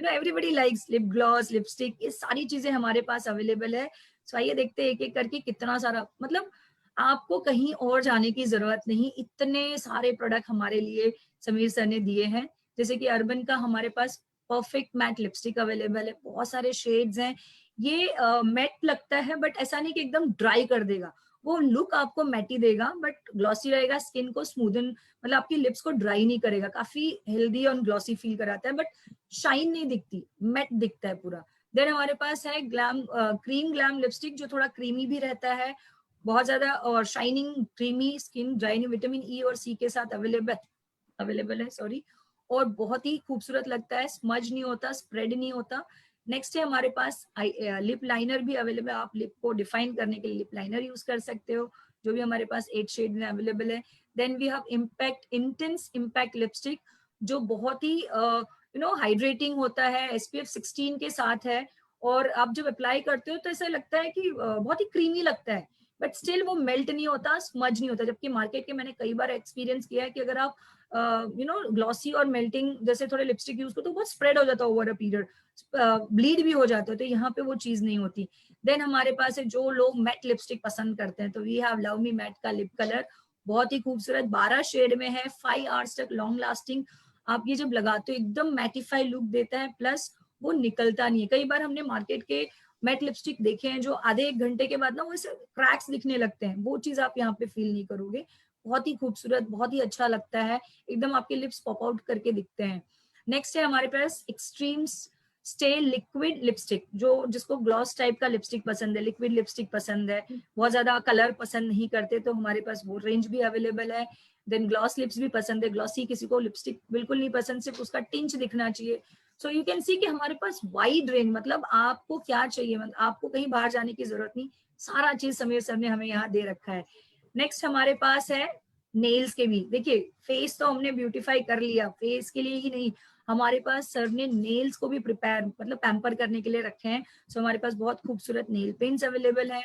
everybody likes lip gloss, lipstick, ये सारी चीजें हमारे पास अवेलेबल है। सो आइए देखते हैं एक एक करके कितना सारा, मतलब आपको कहीं और जाने की जरूरत नहीं, इतने सारे प्रोडक्ट हमारे लिए समीर सर ने दिए हैं। जैसे कि अर्बन का हमारे पास परफेक्ट मैट लिपस्टिक अवेलेबल है, बहुत सारे शेड्स हैं। ये मैट लगता है, बट ऐसा नहीं कि एकदम ड्राई कर देगा, वो लुक आपको मैटी देगा बट ग्लॉसी रहेगा, स्किन को स्मूदन मतलब आपकी लिप्स को ड्राई नहीं करेगा, काफी हेल्दी और ग्लॉसी फील कराता है, बट शाइन नहीं दिखती, मैट दिखता है पूरा। देन हमारे पास है ग्लैम क्रीम ग्लैम लिपस्टिक, जो थोड़ा क्रीमी भी रहता है बहुत ज्यादा, और शाइनिंग, क्रीमी स्किन, ड्राइनिंग, विटामिन ई और सी के साथ अवेलेबल है, सॉरी, और बहुत ही खूबसूरत लगता है, स्मज नहीं होता, स्प्रेड नहीं होता। नेक्स्ट है हमारे पास लिप लाइनर भी अवेलेबल है, आप लिप को डिफाइन करने के लिए लिप लाइनर यूज कर सकते हो, जो भी हमारे पास 8 शेड में अवेलेबल है। Then we have impact intense impact lipstick, जो बहुत ही हाइड्रेटिंग होता है, SPF 16 के साथ है, और आप जब अप्लाई करते हो तो ऐसा लगता है कि बहुत ही क्रीमी लगता है, बट स्टिल वो मेल्ट नहीं होता, स्मज नहीं होता। जबकि मार्केट के मैंने कई बार एक्सपीरियंस किया है कि अगर आप ग्लॉसी और मेल्टिंग जैसे थोड़े लिपस्टिक यूज करो तो बहुत स्प्रेड हो जाता है ओवर अ पीरियड, ब्लीड भी हो जाता है, तो यहाँ पे वो चीज नहीं होती। देन हमारे पास है जो लोग मैट लिपस्टिक पसंद करते हैं, तो we have love me matte का लिप कलर, बहुत ही खूबसूरत 12 शेड में है, 5 आवर्स तक लॉन्ग लास्टिंग, आप ये जब लगाते हो एकदम मैटिफाई लुक देता है, प्लस वो निकलता नहीं है। कई बार हमने मार्केट के मैट लिपस्टिक देखे हैं जो आधे 1 घंटे के बाद ना वो क्रैक्स दिखने लगते हैं, वो चीज आप यहाँ पे फील नहीं करोगे, बहुत ही खूबसूरत, बहुत ही अच्छा लगता है, एकदम आपके लिप्स पॉप आउट करके दिखते हैं। नेक्स्ट है हमारे पास एक्सट्रीम स्टे लिक्विड लिपस्टिक, जो जिसको ग्लॉस टाइप का लिपस्टिक पसंद है, लिक्विड लिपस्टिक पसंद है, बहुत ज्यादा कलर पसंद नहीं करते, तो हमारे पास वो रेंज भी अवेलेबल है। देन ग्लॉस लिप्स भी पसंद है, ग्लॉसी किसी को लिपस्टिक बिल्कुल नहीं पसंद, सिर्फ उसका टिंच दिखना चाहिए। सो यू कैन सी कि हमारे पास वाइड रेंज, मतलब आपको क्या चाहिए, मतलब आपको कहीं बाहर जाने की जरूरत नहीं, सारा चीज समीर सर ने हमें यहाँ दे रखा है। नेक्स्ट हमारे पास है नेल्स के भी, देखिए फेस तो हमने ब्यूटीफाई कर लिया, फेस के लिए ही नहीं, हमारे पास सर ने नेल्स को भी प्रिपेयर मतलब पैम्पर करने के लिए रखे हैं। सो हमारे पास बहुत खूबसूरत नेल पेंट्स अवेलेबल है।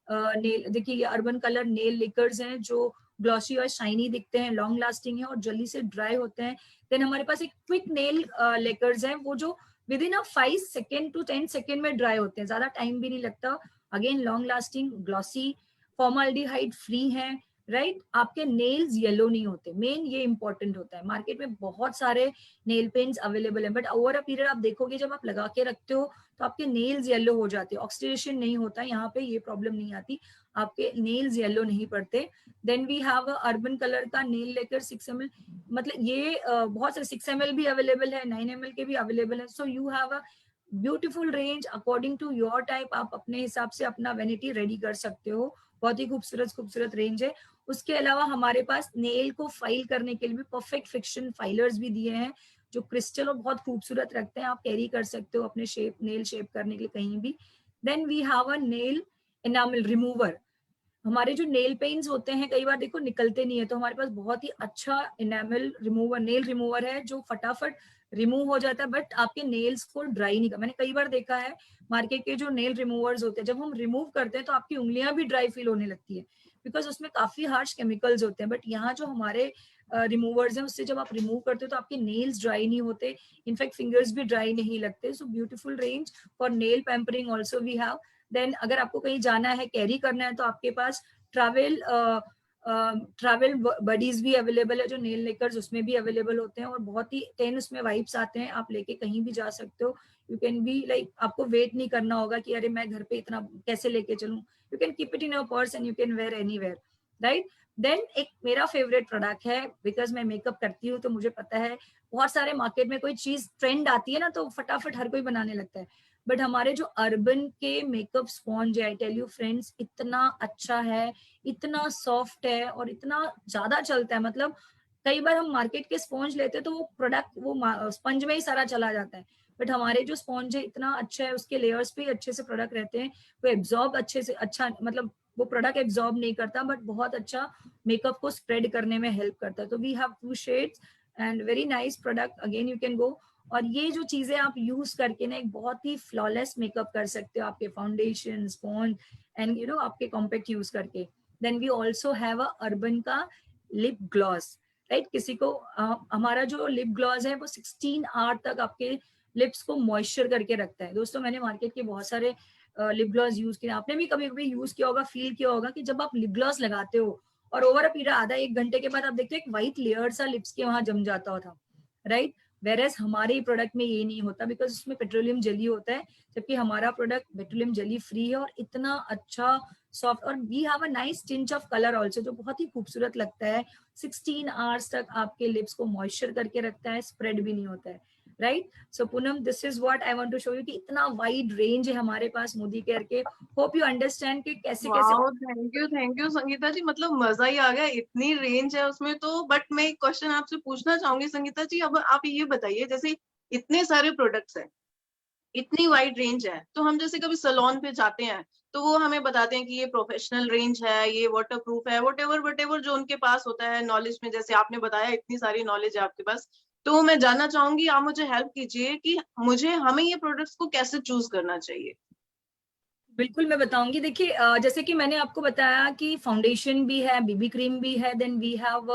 नेल देखिए, ये अर्बन कलर नेल लेकर्स हैं जो ग्लॉसी और शाइनी दिखते हैं, लॉन्ग लास्टिंग है और जल्दी से ड्राई होते हैं। देन हमारे पास एक क्विक नेल लेकर्स हैं, वो जो within 5 second to 10 second में ड्राई होते हैं, ज्यादा टाइम भी नहीं लगता, again long lasting, glossy, formaldehyde free है, राइट। आपके नेल्स येलो नहीं होते, मेन ये इंपॉर्टेंट होता है। मार्केट में बहुत सारे नेल पेंट्स अवेलेबल है, बट ओवर अ पीरियड आप देखोगे जब आप लगा के रखते हो तो आपके नेल्स येलो हो जाते हैं, ऑक्सीडेशन नहीं होता, यहाँ पे ये प्रॉब्लम नहीं आती, आपके नेल्स येलो नहीं पड़ते। Then we have Urban colour का नेल लेकर 6 ml, मतलब ये बहुत सारे 6 ml भी अवेलेबल है, 9 ml के भी अवेलेबल है। So you have a beautiful range according to your type, आप अपने हिसाब से अपना वेनिटी रेडी कर सकते हो, बहुत ही खूबसूरत खूबसूरत रेंज है। उसके अलावा हमारे पास नेल को फाइल करने के लिए भी परफेक्ट फिक्शन फाइलर्स भी दिए हैं, जो क्रिस्टल और बहुत खूबसूरत रखते हैं, आप कैरी कर सकते हो अपने शेप, नेल शेप करने के लिए कहीं भी। Then we have a nail enamel remover, हमारे जो नेल पेंट्स होते हैं कई बार देखो निकलते नहीं है, तो हमारे पास बहुत ही अच्छा एनामल रिमूवर, नेल रिमूवर है जो फटाफट रिमूव हो जाता है, बट आपके नेल्स को ड्राई नहीं कर, मैंने कई बार देखा है मार्केट के जो नेल रिमूवर्स होते हैं जब हम रिमूव करते हैं तो आपकी उंगलियां भी ड्राई फील होने लगती है, बिकॉज उसमें काफी हार्श केमिकल्स होते हैं। बट यहाँ जो हमारे रिमूवर्स हैं उससे जब आप रिमूव करते हो तो आपके नेल्स ड्राई नहीं होते, इनफैक्ट फिंगर्स भी ड्राई नहीं लगते। So beautiful range for nail pampering also we have. Then अगर आपको कहीं जाना है, कैरी करना है, तो आपके पास ट्रैवल ट्रैवल बडीज भी अवेलेबल है, जो नेल लेकर्स उसमें भी अवेलेबल होते हैं, और बहुत ही 10 उसमें वाइप्स आते हैं, आप लेके कहीं भी जा सकते हो। यू कैन बी लाइक, आपको वेट नहीं करना होगा कि अरे मैं घर पे इतना कैसे लेके चलूं, you can keep it in your purse and you can wear anywhere, right. Then एक मेरा फेवरेट प्रोडक्ट है, बिकॉज मैं मेकअप करती हूँ तो मुझे पता है बहुत सारे मार्केट में कोई चीज ट्रेंड आती है ना तो फटाफट हर कोई बनाने लगता है, बट हमारे जो अर्बन के मेकअप स्पॉन्ज है, आई टेल यू फ्रेंड्स, इतना अच्छा है, इतना सॉफ्ट है और इतना ज्यादा चलता है। मतलब कई बार हम मार्केट के स्पॉन्ज लेते हैं तो वो प्रोडक्ट वो स्पंज में ही सारा चला जाता है, बट हमारे जो स्पॉन्ज है इतना अच्छा है, उसके लेयर्स पे अच्छे से प्रोडक्ट रहते हैं, वो एब्जॉर्ब अच्छे से, अच्छा मतलब वो प्रोडक्ट एब्जॉर्ब नहीं करता बट बहुत अच्छा मेकअप को स्प्रेड करने में हेल्प करता है। तो we have 2 shades and very nice product, again you can go, और ये जो चीजें आप यूज करके ना एक बहुत ही फ्लॉलेस मेकअप कर सकते हो, आपके foundation, sponge and you know आपके कॉम्पैक्ट यूज करके। Then we also have a Urban का लिप ग्लॉस, राइट। किसी को हमारा जो लिप ग्लॉस है वो 16 आवर तक आपके लिप्स को मॉइस्चर करके रखता है। दोस्तों मैंने मार्केट के बहुत सारे लिप ग्लॉस यूज किया, आपने भी कभी कभी यूज किया होगा, फील किया होगा कि जब आप लिप ग्लॉस लगाते हो और ओवर अ पीरियड आधा 1 घंटे के बाद आप देखते हो एक व्हाइट लेयर सा लिप्स के वहां जम जाता था, राइट। वेरएज हमारे प्रोडक्ट में ये नहीं होता, बिकॉज उसमें पेट्रोलियम जेली होता है, जबकि हमारा प्रोडक्ट पेट्रोलियम जेली फ्री है और इतना अच्छा सॉफ्ट, और we have a nice tinge of colour also, जो बहुत ही खूबसूरत लगता है। 16 आवर्स तक आपके लिप्स को मॉइस्चर करके रखता है, स्प्रेड भी नहीं होता है, right. So Poonam, this is what I want to show you कि इतना वाइड रेंज है हमारे पास मोदी केयर के। होप यू अंडरस्टैंड कि कैसे कैसे। Wow, thank you Sangeeta ji, मतलब मजा ही आ गया, इतनी रेंज है उसमें तो। बट मैं एक क्वेश्चन आपसे पूछना चाहूंगी संगीता जी, अब आप ये बताइए, जैसे इतने सारे प्रोडक्ट्स हैं, इतनी वाइड रेंज है, तो हम जैसे कभी सैलून पे जाते हैं तो वो हमें बताते हैं कि ये प्रोफेशनल रेंज है, ये वाटर प्रूफ है, वट एवर जो उनके पास होता है नॉलेज में, जैसे आपने बताया इतनी सारी नॉलेज है आपके पास। तो मैं जानना चाहूंगी, आप मुझे हेल्प कीजिए कि हमें ये प्रोडक्ट्स को कैसे चूज करना चाहिए। बिल्कुल मैं बताऊंगी। देखिए जैसे कि मैंने आपको बताया कि फाउंडेशन भी है, बीबी क्रीम भी है, then we have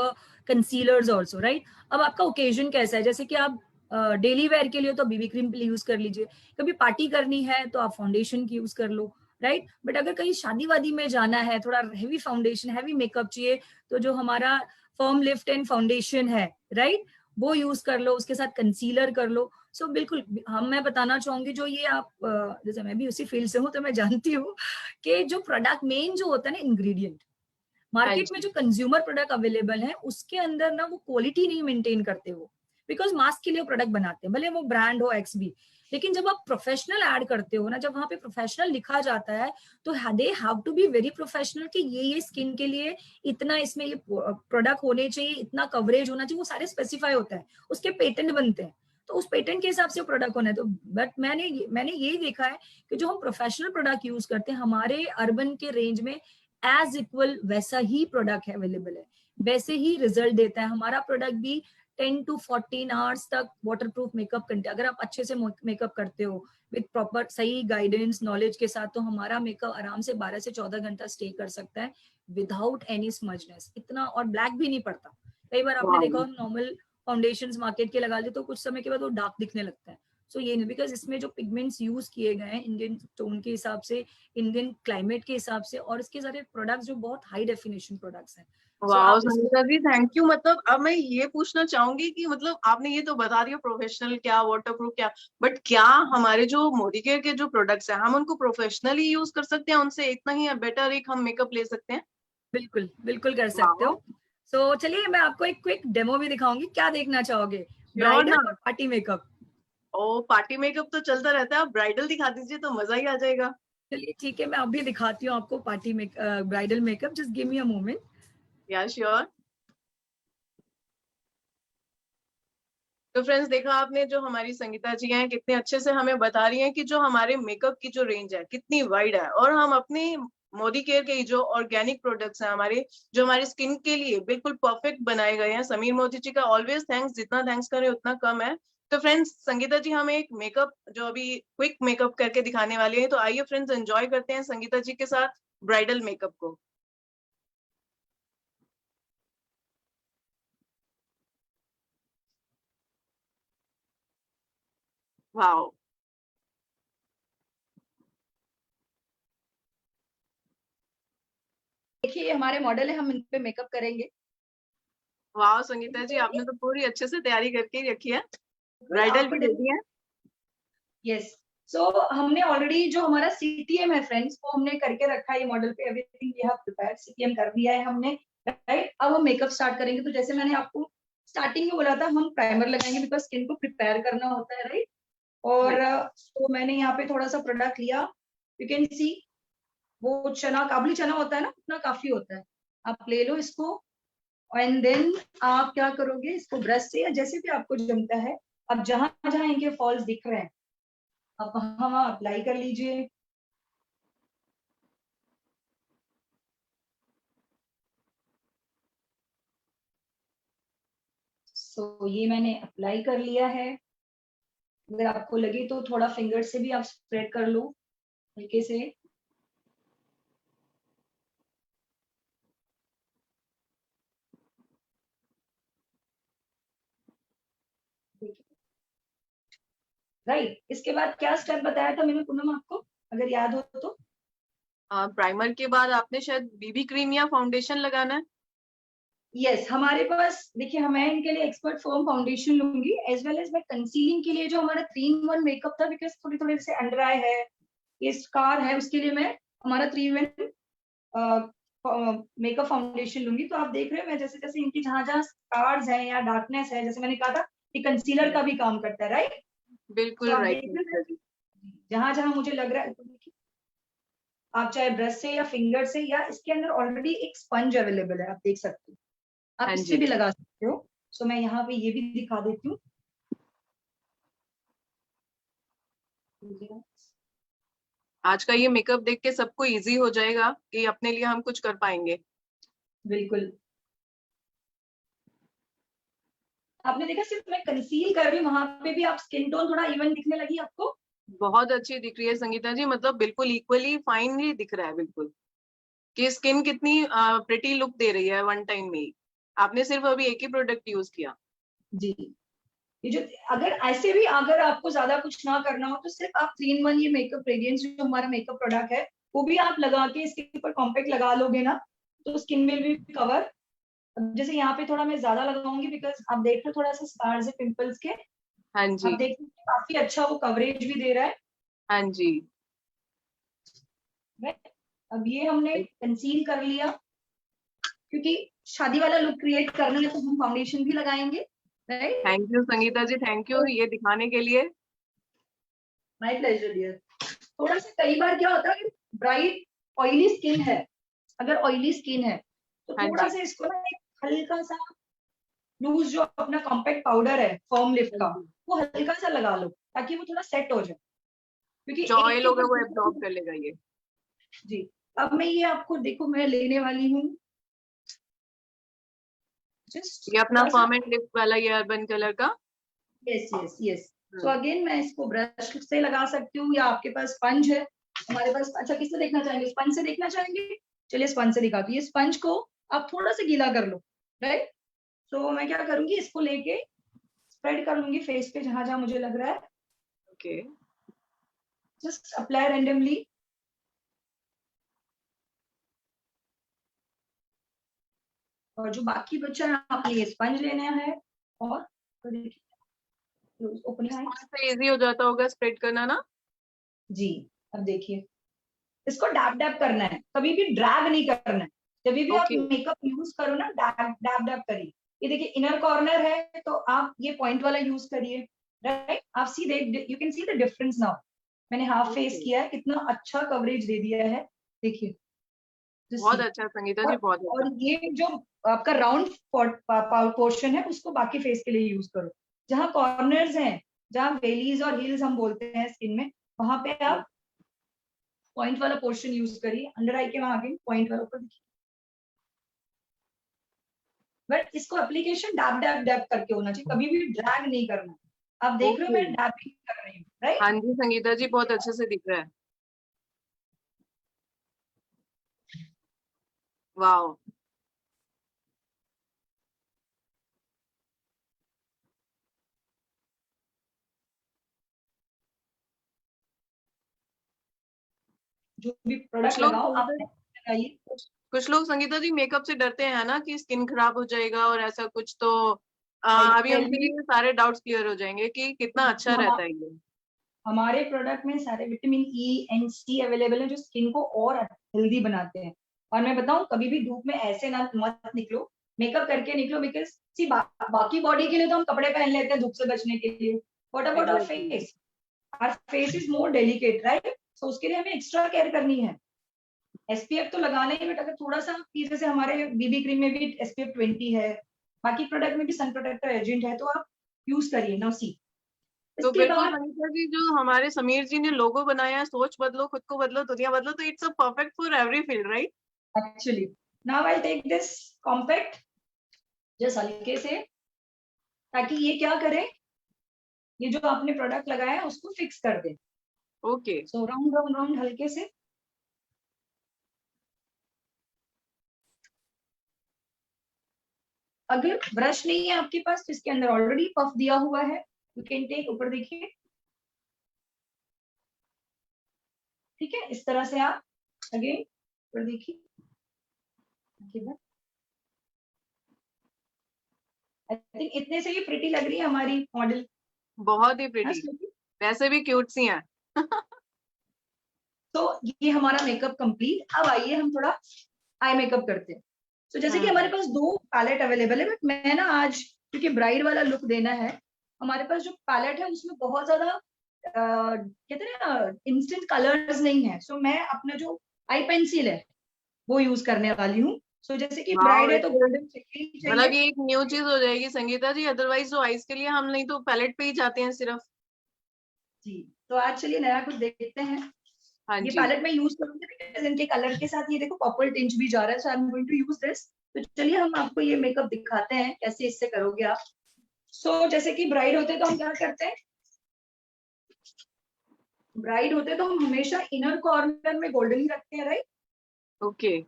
concealers also, right. अब आपका ओकेजन कैसा है, जैसे कि आप डेली वेयर के लिए तो बीबी क्रीम यूज कर लीजिए, कभी पार्टी करनी है तो आप फाउंडेशन की यूज कर लो, राइट। बट अगर कहीं शादी वादी में जाना है, थोड़ा हैवी फाउंडेशन, हैवी मेकअप चाहिए, तो जो हमारा फर्म लिफ्ट एंड फाउंडेशन है, राइट, वो यूज कर लो, उसके साथ कंसीलर कर लो। सो बिल्कुल मैं बताना चाहूंगी, जो ये आप जैसे मैं भी उसी फील्ड से हूँ तो मैं जानती हूँ कि जो प्रोडक्ट मेन जो होता है ना, इंग्रेडिएंट, हाँ मार्केट में जी। जो कंज्यूमर प्रोडक्ट अवेलेबल है उसके अंदर ना वो क्वालिटी नहीं मेंटेन करते वो, बिकॉज मास के लिए प्रोडक्ट बनाते हैं, भले वो ब्रांड हो एक्स भी। लेकिन जब आप प्रोफेशनल ऐड करते हो ना, जब वहां पे प्रोफेशनल लिखा जाता है, तो they have to be very professional कि ये स्किन के लिए इतना इसमें ये प्रोडक्ट होने चाहिए, इतना कवरेज होना चाहिए, वो सारे स्पेसिफाई होता है, उसके पेटेंट बनते हैं, तो उस पेटेंट के हिसाब से प्रोडक्ट होना है। तो बट मैंने यही देखा है कि जो हम प्रोफेशनल प्रोडक्ट यूज करते हैं हमारे अर्बन के रेंज में, एज इक्वल वैसा ही प्रोडक्ट है अवेलेबल है, वैसे ही रिजल्ट देता है हमारा प्रोडक्ट भी। 10 to 14 आवर्स तक वाटर प्रूफ मेकअप करते, अगर आप अच्छे से मेकअप करते हो विद प्रॉपर सही गाइडेंस नॉलेज के साथ, तो हमारा मेकअप आराम से 12 से 14 घंटा स्टे कर सकता है विदाउट एनी स्मजनेस इतना, और ब्लैक भी नहीं पड़ता। कई बार आपने देखा वाओ। हो नॉर्मल फाउंडेशंस मार्केट के लगा ले तो कुछ समय के बाद वो डार्क दिखने लगता है। सो ये नहीं, बिकॉज इसमें जो पिगमेंट्स यूज किए गए हैं इंडियन टोन के हिसाब से, इंडियन क्लाइमेट के हिसाब से, और इसके सारे प्रोडक्ट्स जो बहुत हाई डेफिनेशन प्रोडक्ट्स हैं। सो वाह आप इसको। Sangeeta ji, thank you. मतलब अब मैं ये पूछना चाहूंगी कि मतलब आपने ये तो बता दिया प्रोफेशनल क्या, वाटरप्रूफ क्या, बट क्या हमारे जो मोदी केयर के जो प्रोडक्ट्स हैं हम उनको प्रोफेशनली यूज कर सकते हैं, उनसे इतना ही बेटर एक हम मेकअप ले सकते हैं? बिल्कुल बिल्कुल कर सकते वाह। हो। सो चलिए मैं आपको एक क्विक डेमो भी दिखाऊंगी, क्या देखना चाहोगे, श्योर ना। ब्राइडल और पार्टी मेकअप? ओ, पार्टी मेकअप तो चलता रहता है, आप ब्राइडल दिखा दीजिए तो मजा ही आ जाएगा। चलिए ठीक है, मैं अभी दिखाती हूँ आपको party bridal makeup, just give me a moment. या श्योर। तो फ्रेंड्स, देखा आपने जो हमारी संगीता जी हैं कितने अच्छे से हमें बता रही हैं कि जो हमारे मेकअप की जो रेंज है कितनी वाइड है, और हम अपने मोदी केयर के जो ऑर्गेनिक प्रोडक्ट्स हैं हमारे, जो हमारी स्किन के लिए बिल्कुल परफेक्ट बनाए गए हैं। समीर मोदी जी का ऑलवेज थैंक्स, जितना थैंक्स करें उतना कम है। तो फ्रेंड्स, संगीता जी हमें एक मेकअप जो अभी क्विक मेकअप करके दिखाने वाली है, तो आइए फ्रेंड्स एंजॉय करते हैं संगीता जी के साथ ब्राइडल मेकअप को। वाओ। देखिए ये हमारे मॉडल है, हम इन पे मेकअप करेंगे। वाह संगीता जी, आपने तो पूरी अच्छे से तैयारी करके ही रखी है, बिल्कुल ब्राइडल आपको भी रेडी है। यस। सो हमने ऑलरेडी जो हमारा सीटीएम है फ्रेंड्स, वो हमने करके रखा है ये मॉडल पे, everything we have prepared, CTM कर दिया है हमने, राइट। अब हम मेकअप स्टार्ट करेंगे। तो जैसे मैंने आपको स्टार्टिंग में बोला था, हम प्राइमर लगाएंगे बिकॉज स्किन को प्रिपेयर करना होता है, राइट। और तो मैंने यहाँ पे थोड़ा सा प्रोडक्ट लिया, यू कैन सी, वो चना, काबुली चना होता है ना, उतना काफी होता है, आप ले लो इसको। एंड देन आप क्या करोगे, इसको ब्रश से या जैसे भी आपको जमता है, अब जहां जहां इनके फॉल्स दिख रहे हैं आप वहां वहां अप्लाई कर लीजिए। सो ये मैंने अप्लाई कर लिया है। अगर आपको लगे तो थोड़ा फिंगर से भी आप स्प्रेड कर लो हल्के से। राइट, इसके बाद क्या स्टेप बताया था मैंने पूनम आपको, अगर याद हो तो? प्राइमर के बाद आपने शायद बीबी क्रीम या फाउंडेशन लगाना है। यस हमारे पास देखिए, मैं इनके लिए एक्सपर्ट फर्म फाउंडेशन लूंगी, एज वेल एज मैं कंसीलिंग के लिए जो हमारा 3-in-1 मेकअप था, बिकॉज थोड़ी थोड़ी से अंडर आई है, ये स्कार है, उसके लिए मैं हमारा 3-in-1 मेकअप फाउंडेशन लूंगी। तो आप देख रहे हो मैं जैसे जैसे इनकी जहां जहां स्कार्स है या डार्कनेस है, जैसे मैंने कहा था कि कंसीलर का भी काम करता है, राइट? तो बिल्कुल आप राइट देख रहे संगीता हो जी। जहां जहां मुझे लग रहा है, तो देखिए आप चाहे ब्रश से या फिंगर से, या इसके अंदर ऑलरेडी एक स्पंज अवेलेबल है, आप देख सकते हो, आप हाँ इससे जी। भी लगा सकते हो। सो मैं यहाँ पे ये भी दिखा देती हूँ। आज का ये मेकअप देख के सबको इजी हो जाएगा कि अपने लिए हम कुछ कर पाएंगे। बिल्कुल, आपने देखा सिर्फ मैं कंसील कर रही हूँ, वहां पे भी आप स्किन टोन थोड़ा इवन दिखने लगी आपको। बहुत अच्छी दिख रही है संगीता जी, मतलब बिल्कुल इक्वली फाइन ही दिख रहा है बिल्कुल, कि स्किन कितनी प्रिटी लुक दे रही है वन टाइम में ही। आपने सिर्फ अभी एक ही प्रोडक्ट यूज किया। जी, ये जो, अगर ऐसे भी अगर आपको ज्यादा कुछ ना करना हो तो सिर्फ आप 3-in-1 ये मेकअप रेडियंस जो हमारा मेकअप प्रोडक्ट है, वो भी आप लगा के इसके ऊपर कॉम्पैक्ट लगा लोगे ना, तो स्किन विल भी कवर। जैसे यहाँ पे थोड़ा मैं ज्यादा लगाऊंगी, बिकॉज आप देख रहे हो थोड़ा सा स्कार्स है पिंपल्स के, हाँ आप जी। देख रहे हो काफी अच्छा वो कवरेज भी दे रहा है। हाँ जी। right? अब ये हमने कंसील कर लिया, क्योंकि शादी वाला लुक क्रिएट करना है तो हम फाउंडेशन भी लगाएंगे, right? Thank you Sangeeta ji, thank you ये दिखाने के लिए। My pleasure dear. थोड़ा सा कई बार क्या होता है कि ब्राइट ऑयली स्किन है, अगर ऑयली स्किन है तो हाँ थोड़ा जी। सा इसको ना एक हल्का सा लूज जो अपना कॉम्पैक्ट पाउडर है फॉर्म लिफ्ट हाँ का, जी। वो हल्का सा लगा लो ताकि वो थोड़ा सेट हो जाए, क्योंकि जो एक ऑयल के होगा ऊपर वो दूसरा। एब्जॉर्ब कर लेगा ये। जी, अब मैं ये आपको देखो मैं लेने वाली हूँ, जस्ट ये अपना थोड़ा सा। फर्मेंट लिप वाला ये अर्बन कलर का। Yes yes yes. So hmm. Again मैं इसको ब्रश से लगा सकती हूँ, या आपके पास स्पंज है, हमारे पास, अच्छा किससे देखना चाहेंगे, स्पंज से देखना चाहेंगे? चलिए स्पंज से दिखाती हूँ। ये स्पंज को आप थोड़ा सा गीला कर लो, राइट? सो मैं क्या करूंगी, इसको लेके स्प्रेड कर लूंगी फेस पे जहां जहां मुझे लग रहा है, ओके। Just apply randomly. और जो बाकी बचा है आपने ये स्पंज लेना है, और तो देखिए ओपनिंग स्पॉन्ज आइज। से इजी हो जाता होगा स्प्रेड करना ना। जी, अब देखिए इसको डैप डैप करना है, कभी भी ड्रैग नहीं करना है। जब भी आप ओके। मेकअप यूज करो ना, डैप डैप डैप करिए। ये देखिए इनर कॉर्नर है तो आप ये पॉइंट वाला यूज करिए, राइट? आप see they, you can see the difference now. मैंने हाफ फेस ओके। किया है, कितना अच्छा कवरेज दे दिया है, देखिए, जस्ट बहुत सी। अच्छा संगीता जी, और बहुत अच्छा। और ये जो आपका राउंड पोर्शन है उसको बाकी फेस के लिए यूज करो। जहां कॉर्नर्स हैं, जहां वेलीज और हिल्स हम बोलते हैं स्किन में, वहां पे आप पॉइंट वाला पोर्शन यूज करिए। अंडर आई के वहां आगे पॉइंट वाला ऊपर देखिए, बट इसको एप्लीकेशन डैप डैप डैप करके होना चाहिए, कभी भी ड्रैग नहीं करना। आप देख रहे हो ओके। मैं डैपिंग कर रही हूँ, राइट? हाँ जी संगीता जी, बहुत अच्छे से दिख रहा है। वाह। जो भी कुछ प्रोडक्ट लोग लगाओ आप संगीता लगाइए। कुछ लोग संगीता जी मेकअप से डरते हैं ना कि स्किन खराब हो जाएगा और ऐसा कुछ, तो आई अभी टेल उनके यू, लिए सारे डाउट्स क्लियर हो जाएंगे कि कितना अच्छा रहता है ये। हमारे प्रोडक्ट में सारे vitamin E and C available है, जो स्किन को और हेल्दी बनाते हैं। और मैं बताऊं, कभी भी धूप में ऐसे ना मत निकलो, मेकअप करके निकलो, बिकॉज सी बाकी बॉडी के लिए तो हम कपड़े पहन लेते हैं धूप से बचने के लिए, what about our exactly. Face? Our face is more delicate, right? So उसके लिए हमें एक्स्ट्रा केयर करनी है। एसपीएफ तो लगाना ही, बट अगर थोड़ा सा, जैसे हमारे बीबी क्रीम में भी एसपीएफ 20 है, बाकी प्रोडक्ट में भी सन प्रोटेक्टर एजेंट है, तो आप यूज करिए ना। सी, तो इसके बिल्कुल बाद संगीता जी, जो हमारे समीर जी ने लोगो बनाया है, सोच बदलो खुद को बदलो दुनिया बदलो, तो it's a perfect for every field, right? Actually now I take this compact just हल्के से, ताकि ये क्या करे, ये जो आपने प्रोडक्ट लगाया है उसको फिक्स कर दे। Okay. So round round round हल्के से। अगर ब्रश नहीं है आपके पास तो इसके अंदर ऑलरेडी पफ दिया हुआ है, यू कैन टेक, ऊपर देखिए, ठीक है? इस तरह से आप अगेन ऊपर देखिए, आई थिंक इतने से ही प्रिटी लग रही है हमारी मॉडल। बहुत ही प्रिटी, वैसे भी क्यूट सी हैं। तो ये हमारा मेकअप कंप्लीट। अब आइए हम थोड़ा आई मेकअप करते हैं। तो जैसे कि हमारे पास 2 पैलेट अवेलेबल है, बट मैं ना आज क्योंकि ब्राइड वाला लुक देना है, हमारे पास जो पैलेट है उसमें बहुत ज्यादा कहते हैं ना इंस्टेंट कलर्स नहीं है। सो मैं अपना जो आई पेंसिल है वो यूज करने वाली हूँ। सो जैसे कि ब्राइड है तो गोल्डन चाहिए। मतलब ये एक न्यू चीज हो जाएगी संगीता जी, अदरवाइज तो आइस के लिए हम नहीं तो पैलेट पे ही जाते हैं सिर्फ। जी, तो आज चलिए नया कुछ देखते हैं। हाँ ये जी। पैलेट मैं यूज करूंगी बिकॉज इनके कलर के साथ ये देखो पर्पल टिंच भी जा रहा है, so I am going to use this. तो चलिए हम आपको ये मेकअप दिखाते हैं कैसे इससे करोगे आप। सो जैसे कि ब्राइड होते हैं तो हम क्या करते हैं, ब्राइड होते हैं तो हम हमेशा इनर कॉर्नर में गोल्डन ही रखते हैं, राइट। ओके।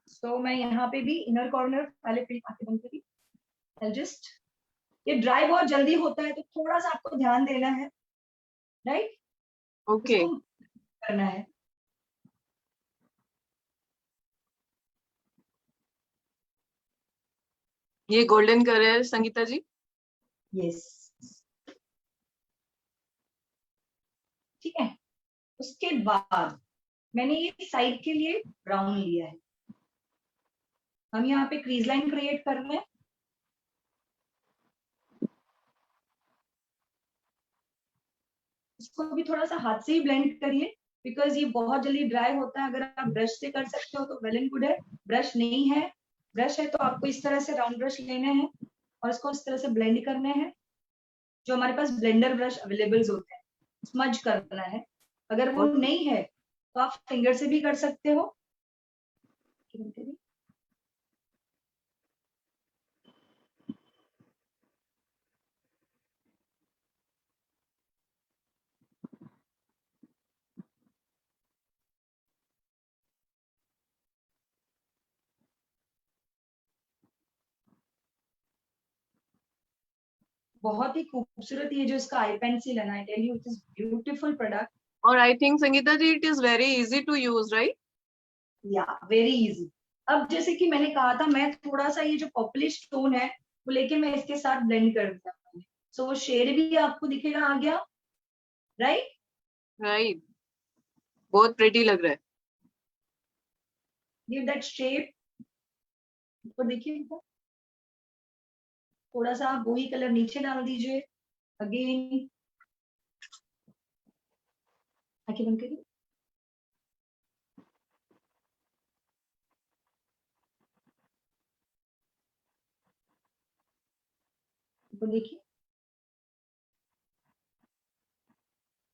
सो मैं यहाँ पे भी इनर कॉर्नर पहले फिर आके बंद करी। जस्ट ये ड्राई बहुत जल्दी होता है तो थोड़ा सा आपको ध्यान देना है, राइट। ओके। इसको करना है। ये गोल्डन कलर है संगीता जी। यस, ठीक है। उसके बाद मैंने ये साइड के लिए ब्राउन लिया है। हम यहाँ पे क्रीज लाइन क्रिएट कर रहे हैं। इसको भी थोड़ा सा हाथ से ही ब्लेंड करिए बिकॉज ये बहुत जल्दी ड्राई होता है। अगर आप ब्रश से कर सकते हो तो वेल एंड गुड है। ब्रश नहीं है, ब्रश है तो आपको इस तरह से राउंड ब्रश लेने हैं और इसको इस तरह से ब्लेंड करने हैं। जो हमारे पास ब्लेंडर ब्रश अवेलेबल होते हैं, स्मज करना है। अगर वो नहीं है तो आप फिंगर से भी कर सकते हो। बहुत ही खूबसूरत ये जो इसका आई पेंसिल है ना, I tell you it is beautiful product. और I think Sangeeta ji it is very easy to use, right. या वेरी इजी। अब जैसे कि मैंने कहा था, मैं थोड़ा सा ये जो पर्पलिश टोन है वो लेके मैं इसके साथ ब्लेंड कर दिया। सो वो शेड भी आपको दिखेगा आ गया, राइट। राइट, बहुत प्रिटी लग रहा है। Give that shape. ऊपर देखिए, थोड़ा सा आप वही कलर नीचे डाल दीजिए। अगेन आंखें बंद करिए। ऊपर देखिए।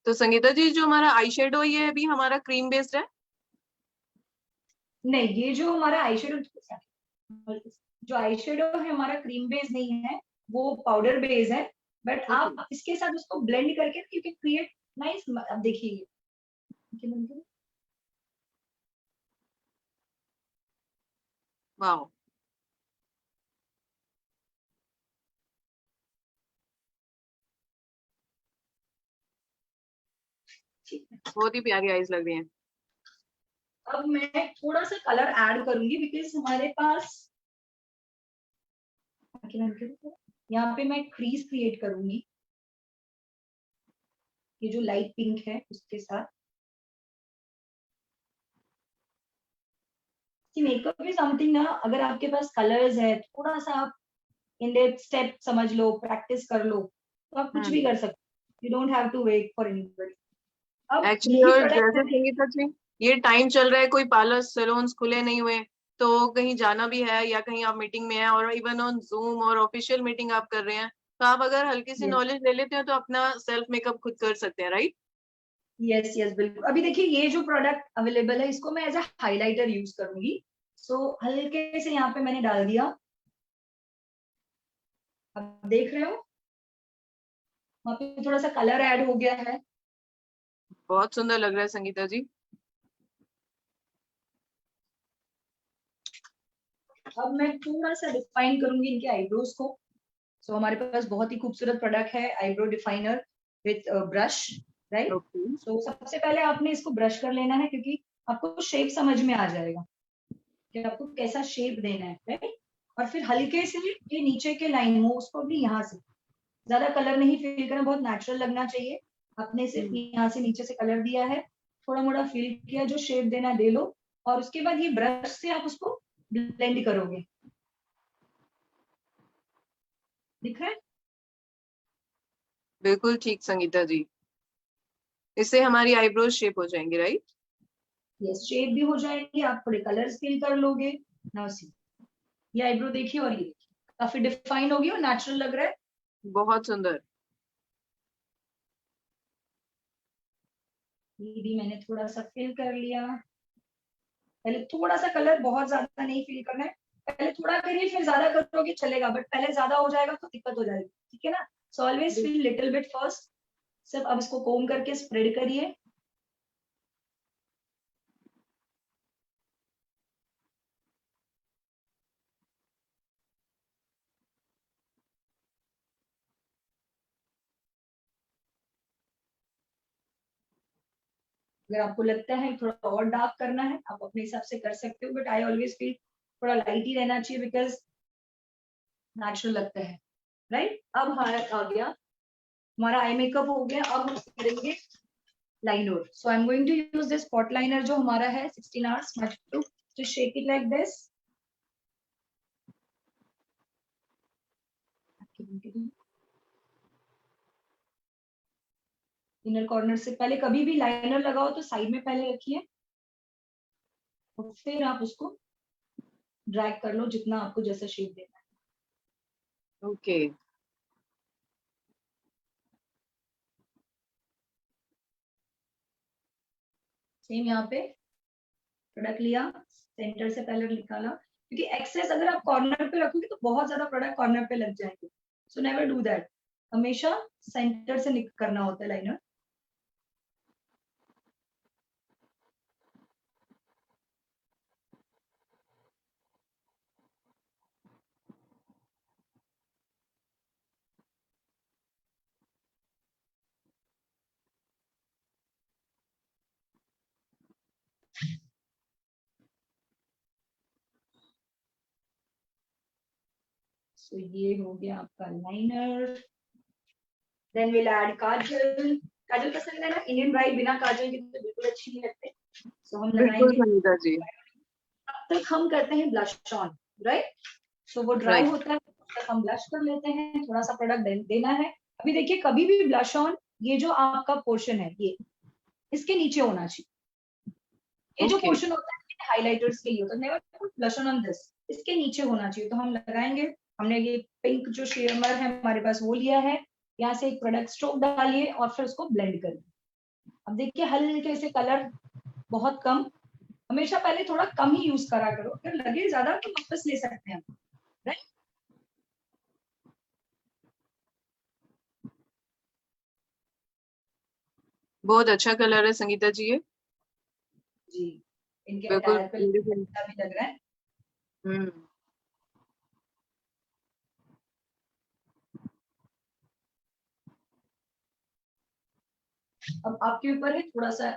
तो संगीता जी जो हमारा आई शेडो ये अभी हमारा क्रीम बेस्ड है। नहीं, ये जो हमारा आई शेडो, जो आई शेडो है हमारा क्रीम बेस नहीं है, वो पाउडर बेस है। बट आप इसके साथ उसको ब्लेंड करके यू कैन क्रिएट नाइस। अब देखिए, वाओ, बहुत ही प्यारी आईज लग रही हैं। अब मैं थोड़ा सा कलर ऐड करूंगी बिकॉज हमारे पास यहाँ पे मैं क्रीज क्रिएट करूंगी। ये जो लाइट पिंक है उसके साथ। मेकअप इज समथिंग ना, अगर आपके पास कलर्स है थोड़ा सा आप इन डेप्थ स्टेप समझ लो, प्रैक्टिस कर लो तो आप कुछ भी कर सकते हो। You don't have to wait for anybody. अब एक्चुअली यही और प्रोडक्ट जैसे संगीता जी ये टाइम चल रहा है, कोई पार्लर सैलून्स खुले नहीं हुए, तो कहीं जाना भी है या कहीं आप मीटिंग में हैं और इवन ऑन जूम और ऑफिशियल मीटिंग आप कर रहे हैं, तो आप अगर हल्की सी नॉलेज ले लेते हो तो अपना सेल्फ मेकअप खुद कर सकते हैं, राइट। यस यस बिल्कुल। अभी देखिए ये जो प्रोडक्ट अवेलेबल है इसको मैं एज अ हाइलाइटर यूज करूंगी। सो हल्के से यहाँ पे मैंने डाल दिया। अब देख रहे हो वहां पे थोड़ा सा कलर ऐड हो गया है। बहुत सुंदर लग रहा है संगीता जी। अब मैं थोड़ा सा डिफाइन करूंगी इनके आईब्रोज को। सो हमारे पास बहुत ही खूबसूरत प्रोडक्ट है eyebrow definer with brush, right. Okay. So सबसे पहले आपने इसको ब्रश कर लेना है क्योंकि आपको शेप समझ में आ जाएगा कि आपको कैसा शेप देना है, राइट। और फिर हल्के से ये नीचे के लाइन वो उसको भी यहाँ से, ज्यादा कलर नहीं फिल करना, बहुत नेचुरल लगना चाहिए। अपने से यहाँ से नीचे से कलर दिया है, थोड़ा मोड़ा फिल किया, जो शेप देना दे लो, और उसके बाद ये ब्रश से आप उसको ब्लेंड करोगे। दिख रहा है? बिल्कुल ठीक संगीता जी, इससे हमारी आईब्रोज शेप हो जाएंगे, राइट? यस, शेप भी हो जाएंगे, आप थोड़े कलर्स फिल कर लोगे। नाउ सी, ये आईब्रो देखिए और ये देखिए, काफी डिफाइन होगी और नेचुरल लग रहा है। बहुत सुंदर। ये भी मैंने थोड़ा सा फिल कर लिया। पहले थोड़ा सा कलर, बहुत ज्यादा नहीं फिल करना है, पहले थोड़ा करिए फिर ज्यादा करोगे चलेगा, बट पहले ज्यादा हो जाएगा तो दिक्कत हो जाएगी, ठीक है ना? So always fill little bit first. सब अब इसको कोम करके स्प्रेड करिए। अगर आपको लगता है थोड़ा और डार्क करना है, आप अपने हिसाब से कर सकते हो, बट आई ऑलवेज फील थोड़ा लाइट ही रहना चाहिए, बिकॉज नेचुरल लगता है, राइट? अब आ गया हमारा आई मेकअप हो गया, अब हम करेंगे liner. So I am going to use this spot liner जो हमारा है 16 hours smudge proof. Just shake it like this. Inner corner से पहले कभी भी लाइनर लगाओ तो साइड में पहले रखिए, और फिर आप उसको ड्रैग कर लो जितना आपको जैसा शेप देना है। ओके। सेम यहाँ पे प्रोडक्ट लिया, सेंटर से पहले निकाला, क्योंकि एक्सेस अगर आप कॉर्नर पे रखोगे तो बहुत ज्यादा प्रोडक्ट कॉर्नर पे लग जाएंगे। सो नेवर डू दैट, हमेशा सेंटर से करना होता है लाइनर। सो ये हो गया आपका लाइनर। देन विल ऐड काजल। काजल पसंद है ना? इंडियन ब्राइड बिना काजल के तो बिल्कुल अच्छी नहीं लगते। सो हम बिल्कुल लगाएंगे। संगीता जी। अब तक हम करते हैं ब्लश ऑन, राइट? सो वो ड्राई राइट। होता है तब तक हम ब्लश कर लेते हैं, थोड़ा सा प्रोडक्ट देना है। अभी देखिए, कभी भी ब्लश ऑन, ये जो आपका पोर्शन है ये इसके नीचे होना चाहिए। ये जो ओके। पोर्शन होता है हाइलाइटर्स के लिए होता है, never put blush on this, इसके नीचे होना चाहिए। तो हम लगाएंगे। हमने ये पिंक जो शेमर है हमारे पास वो लिया है, यहाँ से एक प्रोडक्ट स्ट्रोक डालिए और फिर उसको ब्लेंड करिए। अब देखिए हल्के से कलर, बहुत कम, हमेशा पहले थोड़ा कम ही यूज करा करो, अगर लगे ज्यादा तो वापस ले सकते हैं, राइट? बहुत अच्छा कलर है संगीता जी ये। जी, इनके बिल्कुल अटायर पे ब्यूटीफुल। अच्छा भी लग रहा है। हम्म। अब आपके ऊपर है, थोड़ा सा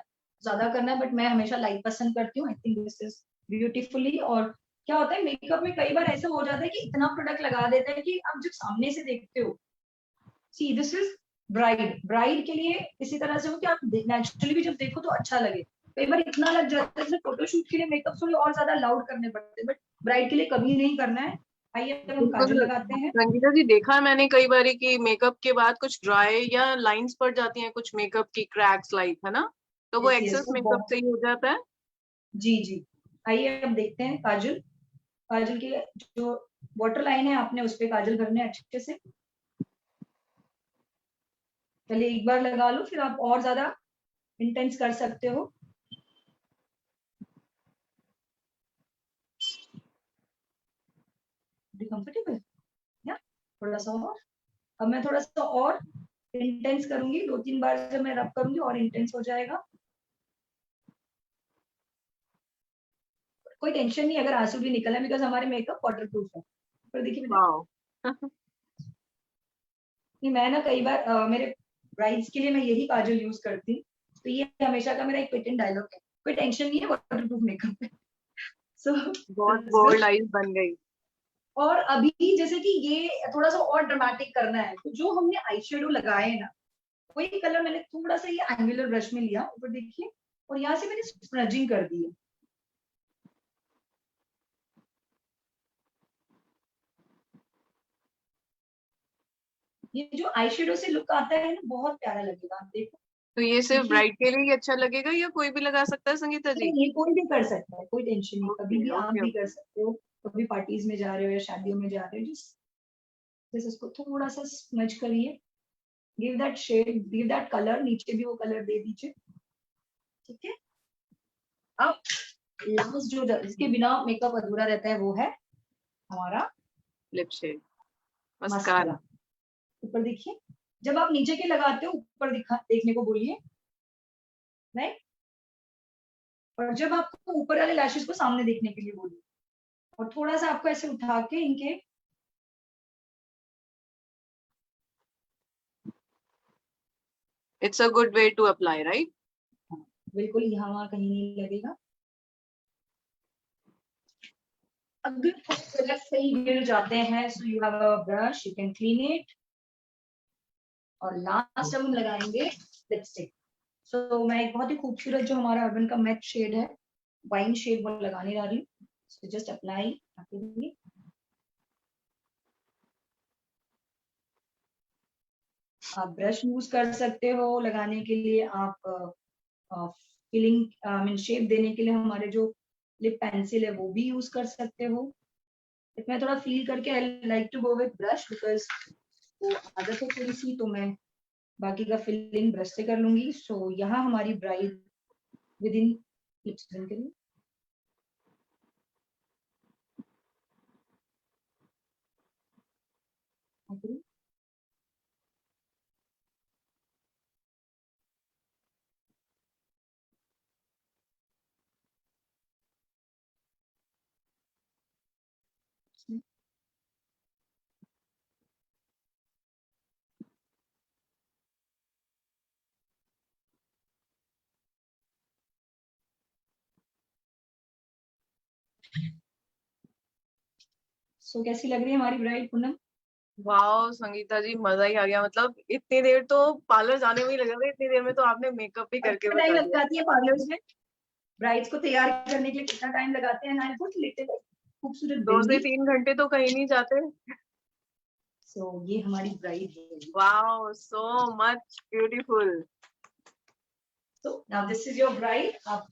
ज्यादा करना है, बट मैं हमेशा लाइट पसंद करती हूँ। I think this is beautifully. और क्या होता है मेकअप में कई बार ऐसा हो जाता है कि इतना प्रोडक्ट लगा देते हैं कि आप जब सामने से देखते हो, see this is bride, bride के लिए इसी तरह से हो कि आप नेचुरली भी जब देखो तो अच्छा लगे। कई बार इतना लग जाता है, जैसे फोटोशूट के लिए मेकअप थोड़े और ज्यादा लाउड करने पड़ते हैं, बट ब्राइड के लिए कभी नहीं करना है। आइए अब हम बिल्कुल काजल लगाते हैं। संगीता जी, देखा है मैंने कई बार कि मेकअप के बाद कुछ ड्राई या लाइंस पड़ जाती हैं, कुछ मेकअप की क्रैक्स लाइक, है ना? तो वो यस यस, एक्सेस वो मेकअप बहुत, से ही हो जाता है। जी जी। आइए अब देखते हैं काजल। काजल की जो वाटर लाइन है आपने उस पे काजल भरने हैं अच्छे से। पहले एक बार लगा लो, फिर आप और ज्यादा इंटेंस कर सकते हो। कंफर्टेबल या थोड़ा सा और? अब मैं थोड़ा सा और इंटेंस करूंगी, 2-3 बार जब मैं रब करूंगी और इंटेंस हो जाएगा। कोई टेंशन नहीं अगर आंसू भी निकला, बिकॉज हमारे मेकअप वाटर प्रूफ है। पर देखिए बेटा, वाओ। कि मैं ना कई बार मेरे ब्राइड्स के लिए मैं यही काजल यूज करती हूँ, तो ये हमेशा का मेरा एक पेटेंट डायलॉग है, कोई टेंशन नहीं है वाटर प्रूफ मेकअप है। सो बहुत बोल्ड आइज बन गई। और अभी जैसे कि ये थोड़ा सा और ड्रामेटिक करना है, तो जो हमने आई शेडो लगाए हैं ना, वही कलर मैंने थोड़ा सा ये एंगुलर ब्रश में लिया, ऊपर देखिए, और यहाँ से मैंने स्प्रजिंग कर दी है। ये जो आई शेडो से लुक आता है ना, बहुत प्यारा लगेगा, आप देखो। तो ये सिर्फ देखिए, ब्राइड के लिए ही अच्छा लगेगा या कोई भी लगा सकता है संगीता जी? ये कोई भी कर सकता है, कोई टेंशन नहीं, कभी ओके भी आप ओके भी कर ओके। सकते हो, कभी पार्टीज में जा रहे हो या शादियों में जा रहे हो, जस्ट इसको थोड़ा सा स्मज करिए, give that shade, give that colour, नीचे भी वो कलर दे दीजिए, ठीक है। अब लास्ट जो इसके बिना मेकअप अधूरा रहता है, वो है हमारा लिप शेड, मस्कारा। मस्कारा। ऊपर देखिए, जब आप नीचे के लगाते हो, ऊपर देखने को बोलिए, राइट, और जब आपको ऊपर वाले लैशेस को सामने देखने के लिए बोलिए, और थोड़ा सा आपको ऐसे उठा के इनके, it's a good way to apply, right? बिल्कुल यहाँ वहां कहीं नहीं लगेगा। अगर कलर सही गिर जाते हैं, सो you have a brush, you can clean it. और लास्ट हम लगाएंगे लिपस्टिक। सो मैं एक बहुत ही खूबसूरत जो हमारा अर्बन का मैट शेड है, वाइन शेड, वो लगाने जा रही हूँ। सो जस्ट अप्लाई, आप ब्रश यूज कर सकते हो लगाने के लिए, आप फिलिंग मीन शेप देने के लिए हमारे जो लिप पेंसिल है वो भी यूज कर सकते हो। मैं थोड़ा फील करके I like to go with brush, because वो आदत है थोड़ी सी, तो मैं बाकी का फिलिंग ब्रश से कर लूंगी। सो यहाँ हमारी ब्राइड विद इन लिप्स करेंगे। सो कैसी लग रही है हमारी ब्राइड पूनम? वाओ संगीता जी, मजा ही आ गया। मतलब इतनी देर तो पार्लर जाने में ही लगा था, इतनी देर में तो आपने मेकअप भी करके कितना टाइम बता लग दिया। जाती है पार्लर्स में ब्राइड्स को तैयार करने के लिए, कितना टाइम लगाते हैं? ना बहुत लिटिल खूबसूरत 2 से बिंदी। 3 घंटे तो कहीं नहीं जाते। सो ये हमारी ब्राइड है। Wow, so much beautiful. So now this is your bride. आप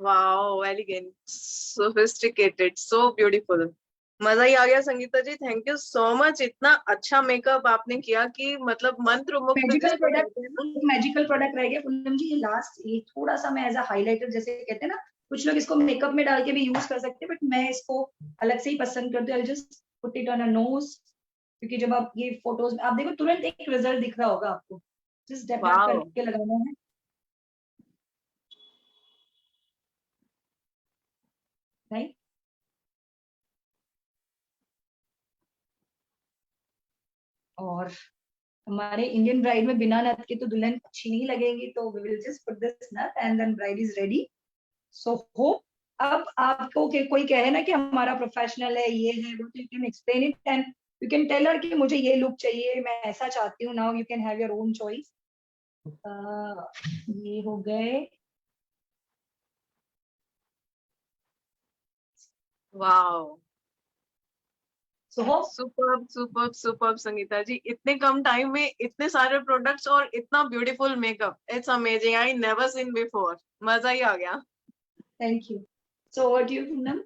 wow, elegant, sophisticated, so beautiful. मजा ही आ गया Sangeeta ji, thank you so much. इतना अच्छा मेकअप आपने किया कि मतलब मंत्र मुग्ध मैजिकल जिसको प्रोडक्ट, कहते हैं ना। एक मैजिकल प्रोडक्ट रह गया पूनम जी, ये लास्ट, ये थोड़ा सा मैं एज अ हाइलाइटर जैसे कहते हैं ना, कुछ लोग इसको मेकअप में डाल के भी यूज कर सकते हैं, बट मैं इसको अलग से ही पसंद करती हूँ। I just put it on a knows, क्योंकि जब आप ये फोटोज में आप देखो, तुरंत एक रिजल्ट दिख रहा होगा आपको, जस्ट डैप डैप वाओ, करके लगाना है, राइट। और हमारे इंडियन ब्राइड में बिना नथ के तो दुल्हन अच्छी नहीं लगेगी, तो we will just put this nath and then bride is ready. So hope अब आपको कोई कहे ना कि हमारा प्रोफेशनल है, ये है वो, you can explain it and you can tell her कि मुझे ये लुक चाहिए, मैं ऐसा चाहती हूँ। Now you can have your own choice. ये हो गए। Wow, so hope superb superb superb Sangeeta ji, इतने कम टाइम में इतने सारे प्रोडक्ट्स और इतना beautiful makeup, it's amazing, I never seen before. मजा ही आ गया। Thank you. So what do you Poonam?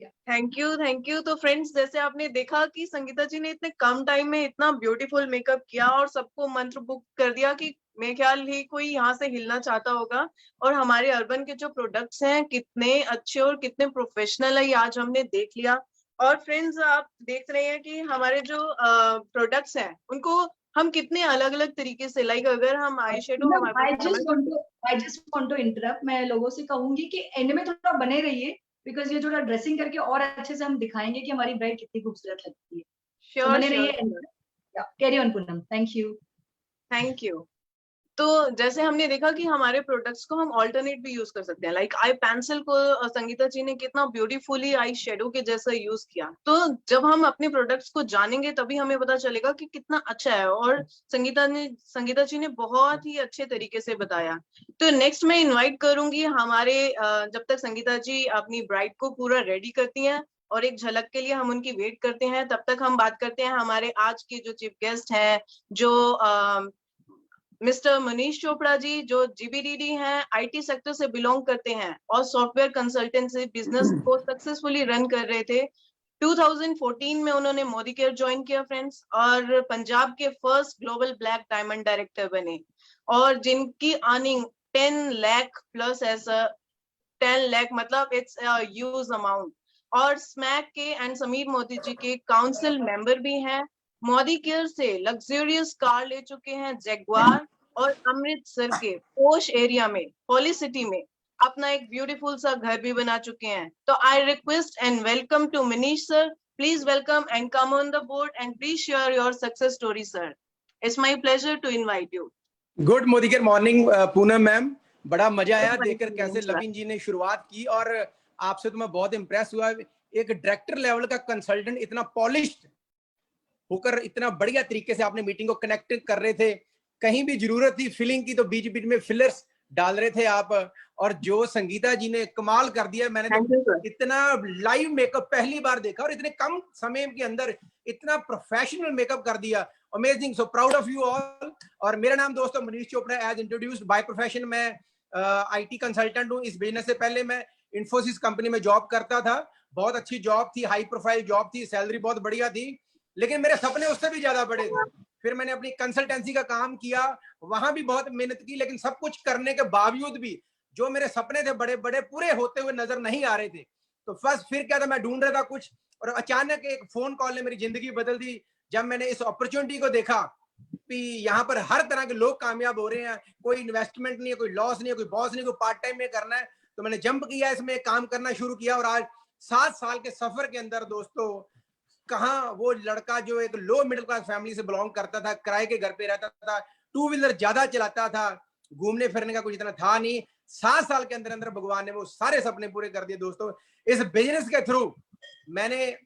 Thank you thank you. तो फ्रेंड्स, जैसे आपने देखा कि संगीता जी ने इतने कम टाइम में इतना ब्यूटीफुल मेकअप किया और सबको मंत्र बुक कर दिया कि मेरे ख्याल ही कोई यहाँ से हिलना चाहता होगा। और हमारे अर्बन के जो प्रोडक्ट्स हैं कितने अच्छे और कितने प्रोफेशनल है, ये आज हमने देख लिया। और फ्रेंड्स, आप देख रहे हैं कि हमारे जो प्रोडक्ट्स हैं उनको हम कितने अलग अलग तरीके से, लाइक अगर हम आई शेडो, पूनम, हमारे पास हमारे I just want to interrupt. मैं लोगों से कहूंगी कि एंड में थोड़ा बने रहिए, बिकॉज ये थोड़ा ड्रेसिंग करके और अच्छे से हम दिखाएंगे कि हमारी ब्राइड कितनी खूबसूरत लगती है। तो श्योर बने श्योर रहिए। Sure. Carry on Poonam, thank you. Thank you. तो जैसे हमने देखा कि हमारे प्रोडक्ट्स को हम ऑल्टरनेट भी यूज कर सकते हैं, लाइक आई पेंसिल को संगीता जी ने कितना ब्यूटीफुली आई शेडो के जैसा यूज किया। तो जब हम अपने प्रोडक्ट्स को जानेंगे तभी हमें पता चलेगा कि कितना अच्छा है, और संगीता जी ने बहुत ही अच्छे तरीके से बताया। तो नेक्स्ट मैं इन्वाइट करूंगी हमारे जब तक संगीता जी अपनी ब्राइड को पूरा रेडी करती हैं और एक झलक के लिए हम उनकी वेट करते हैं, तब तक हम बात करते हैं हमारे आज के जो चीफ गेस्ट हैं, जो मिस्टर मनीष चोपड़ा जी, जो जीबीडीडी हैं, आईटी सेक्टर से बिलोंग करते हैं और सॉफ्टवेयर कंसल्टेंट से बिजनेस को सक्सेसफुली रन कर रहे थे। 2014 में उन्होंने मोदी केयर ज्वाइन किया फ्रेंड्स, और पंजाब के first global black diamond director बने, और जिनकी अर्निंग 10 लाख प्लस, ऐसा 10 लाख मतलब इट्स ह्यूज अमाउंट। और स्मैक के एंड समीर मोदी जी के काउंसिल मेंबर भी हैं। मोदी केयर से लग्जरियस कार ले चुके हैं जैगवार, और अमृतसर के पोश एरिया में पॉली सिटी में अपना एक ब्यूटीफुल सा घर भी बना चुके हैं। तो I request and welcome to Manish sir, please welcome and come on the board and please share your success story sir. It's my pleasure to invite you. Good Modi care morning Poonam ma'am, बड़ा मजा आया देखकर कैसे लविन जी ने शुरुआत की, और आपसे तो मैं बहुत इम्प्रेस हुआ। एक डायरेक्टर लेवल का कंसल्टेंट इतना पॉलिश्ड होकर इतना बढ़िया तरीके से आपने मीटिंग को कनेक्ट कर रहे थे। कहीं भी जरूरत थी फिलिंग की तो बीच बीच में फिलर्स डाल रहे थे आप। और जो संगीता जी ने कमाल कर दिया, मैंने तो इतना लाइव मेकअप पहली बार देखा, और इतने कम समय के अंदर इतना प्रोफेशनल मेकअप कर दिया। Amazing, so proud of you all. और मेरा नाम दोस्तों Manish Chopra, as introduced by profession मैं आईटी कंसल्टेंट हूँ। इस बिजनेस से पहले मैं इन्फोसिस कंपनी में जॉब करता था। बहुत अच्छी जॉब थी, हाई प्रोफाइल जॉब थी, सैलरी बहुत बढ़िया थी, लेकिन मेरे सपने उससे भी ज्यादा बड़े थे। फिर मैंने अपनी कंसल्टेंसी का काम किया, वहां भी बहुत मेहनत की, लेकिन सब कुछ करने के बावजूद भी जो मेरे सपने थे बड़े बड़े पूरे होते हुए नजर नहीं आ रहे थे। तो फर्स्ट फिर क्या था, मैं ढूंढ रहा था कुछ, और अचानक एक फोन कॉल ने मेरी जिंदगी बदल दी। जब मैंने इस अपॉर्चुनिटी को देखा कि यहाँ पर हर तरह के लोग कामयाब हो रहे हैं, कोई इन्वेस्टमेंट नहीं है, कोई लॉस नहीं है, कोई बॉस नहीं, कोई पार्ट टाइम में करना है, तो मैंने जंप किया, इसमें काम करना शुरू किया। और आज 7 साल के सफर के अंदर दोस्तों, कहाँ वो लड़का जो एक लो मिडिल क्लास फैमिली से बिलोंग करता था, किराए के घर पे रहता था, 2 व्हीलर ज्यादा चलाता था, घूमने फिरने का कुछ इतना था नहीं, 7 साल के अंदर अंदर भगवान ने वो सारे सपने पूरे कर दिए दोस्तों। इस बिजनेस के थ्रू मैंने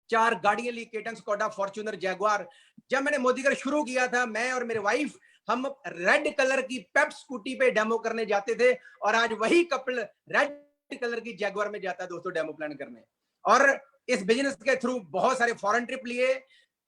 4 गाड़ियां ली, केटन, स्कोडा, फॉर्च्यूनर, जैगुआर। जब मैंने मोदी केयर शुरू किया था, मैं और मेरे वाइफ हम रेड कलर की पेप स्कूटी पे डेमो करने जाते थे, और आज वही कपल रेड कलर की जैगुआर में जाता है दोस्तों डेमो प्लान करने। और इस बिजनेस के थ्रू बहुत सारे फॉरेन ट्रिप लिए।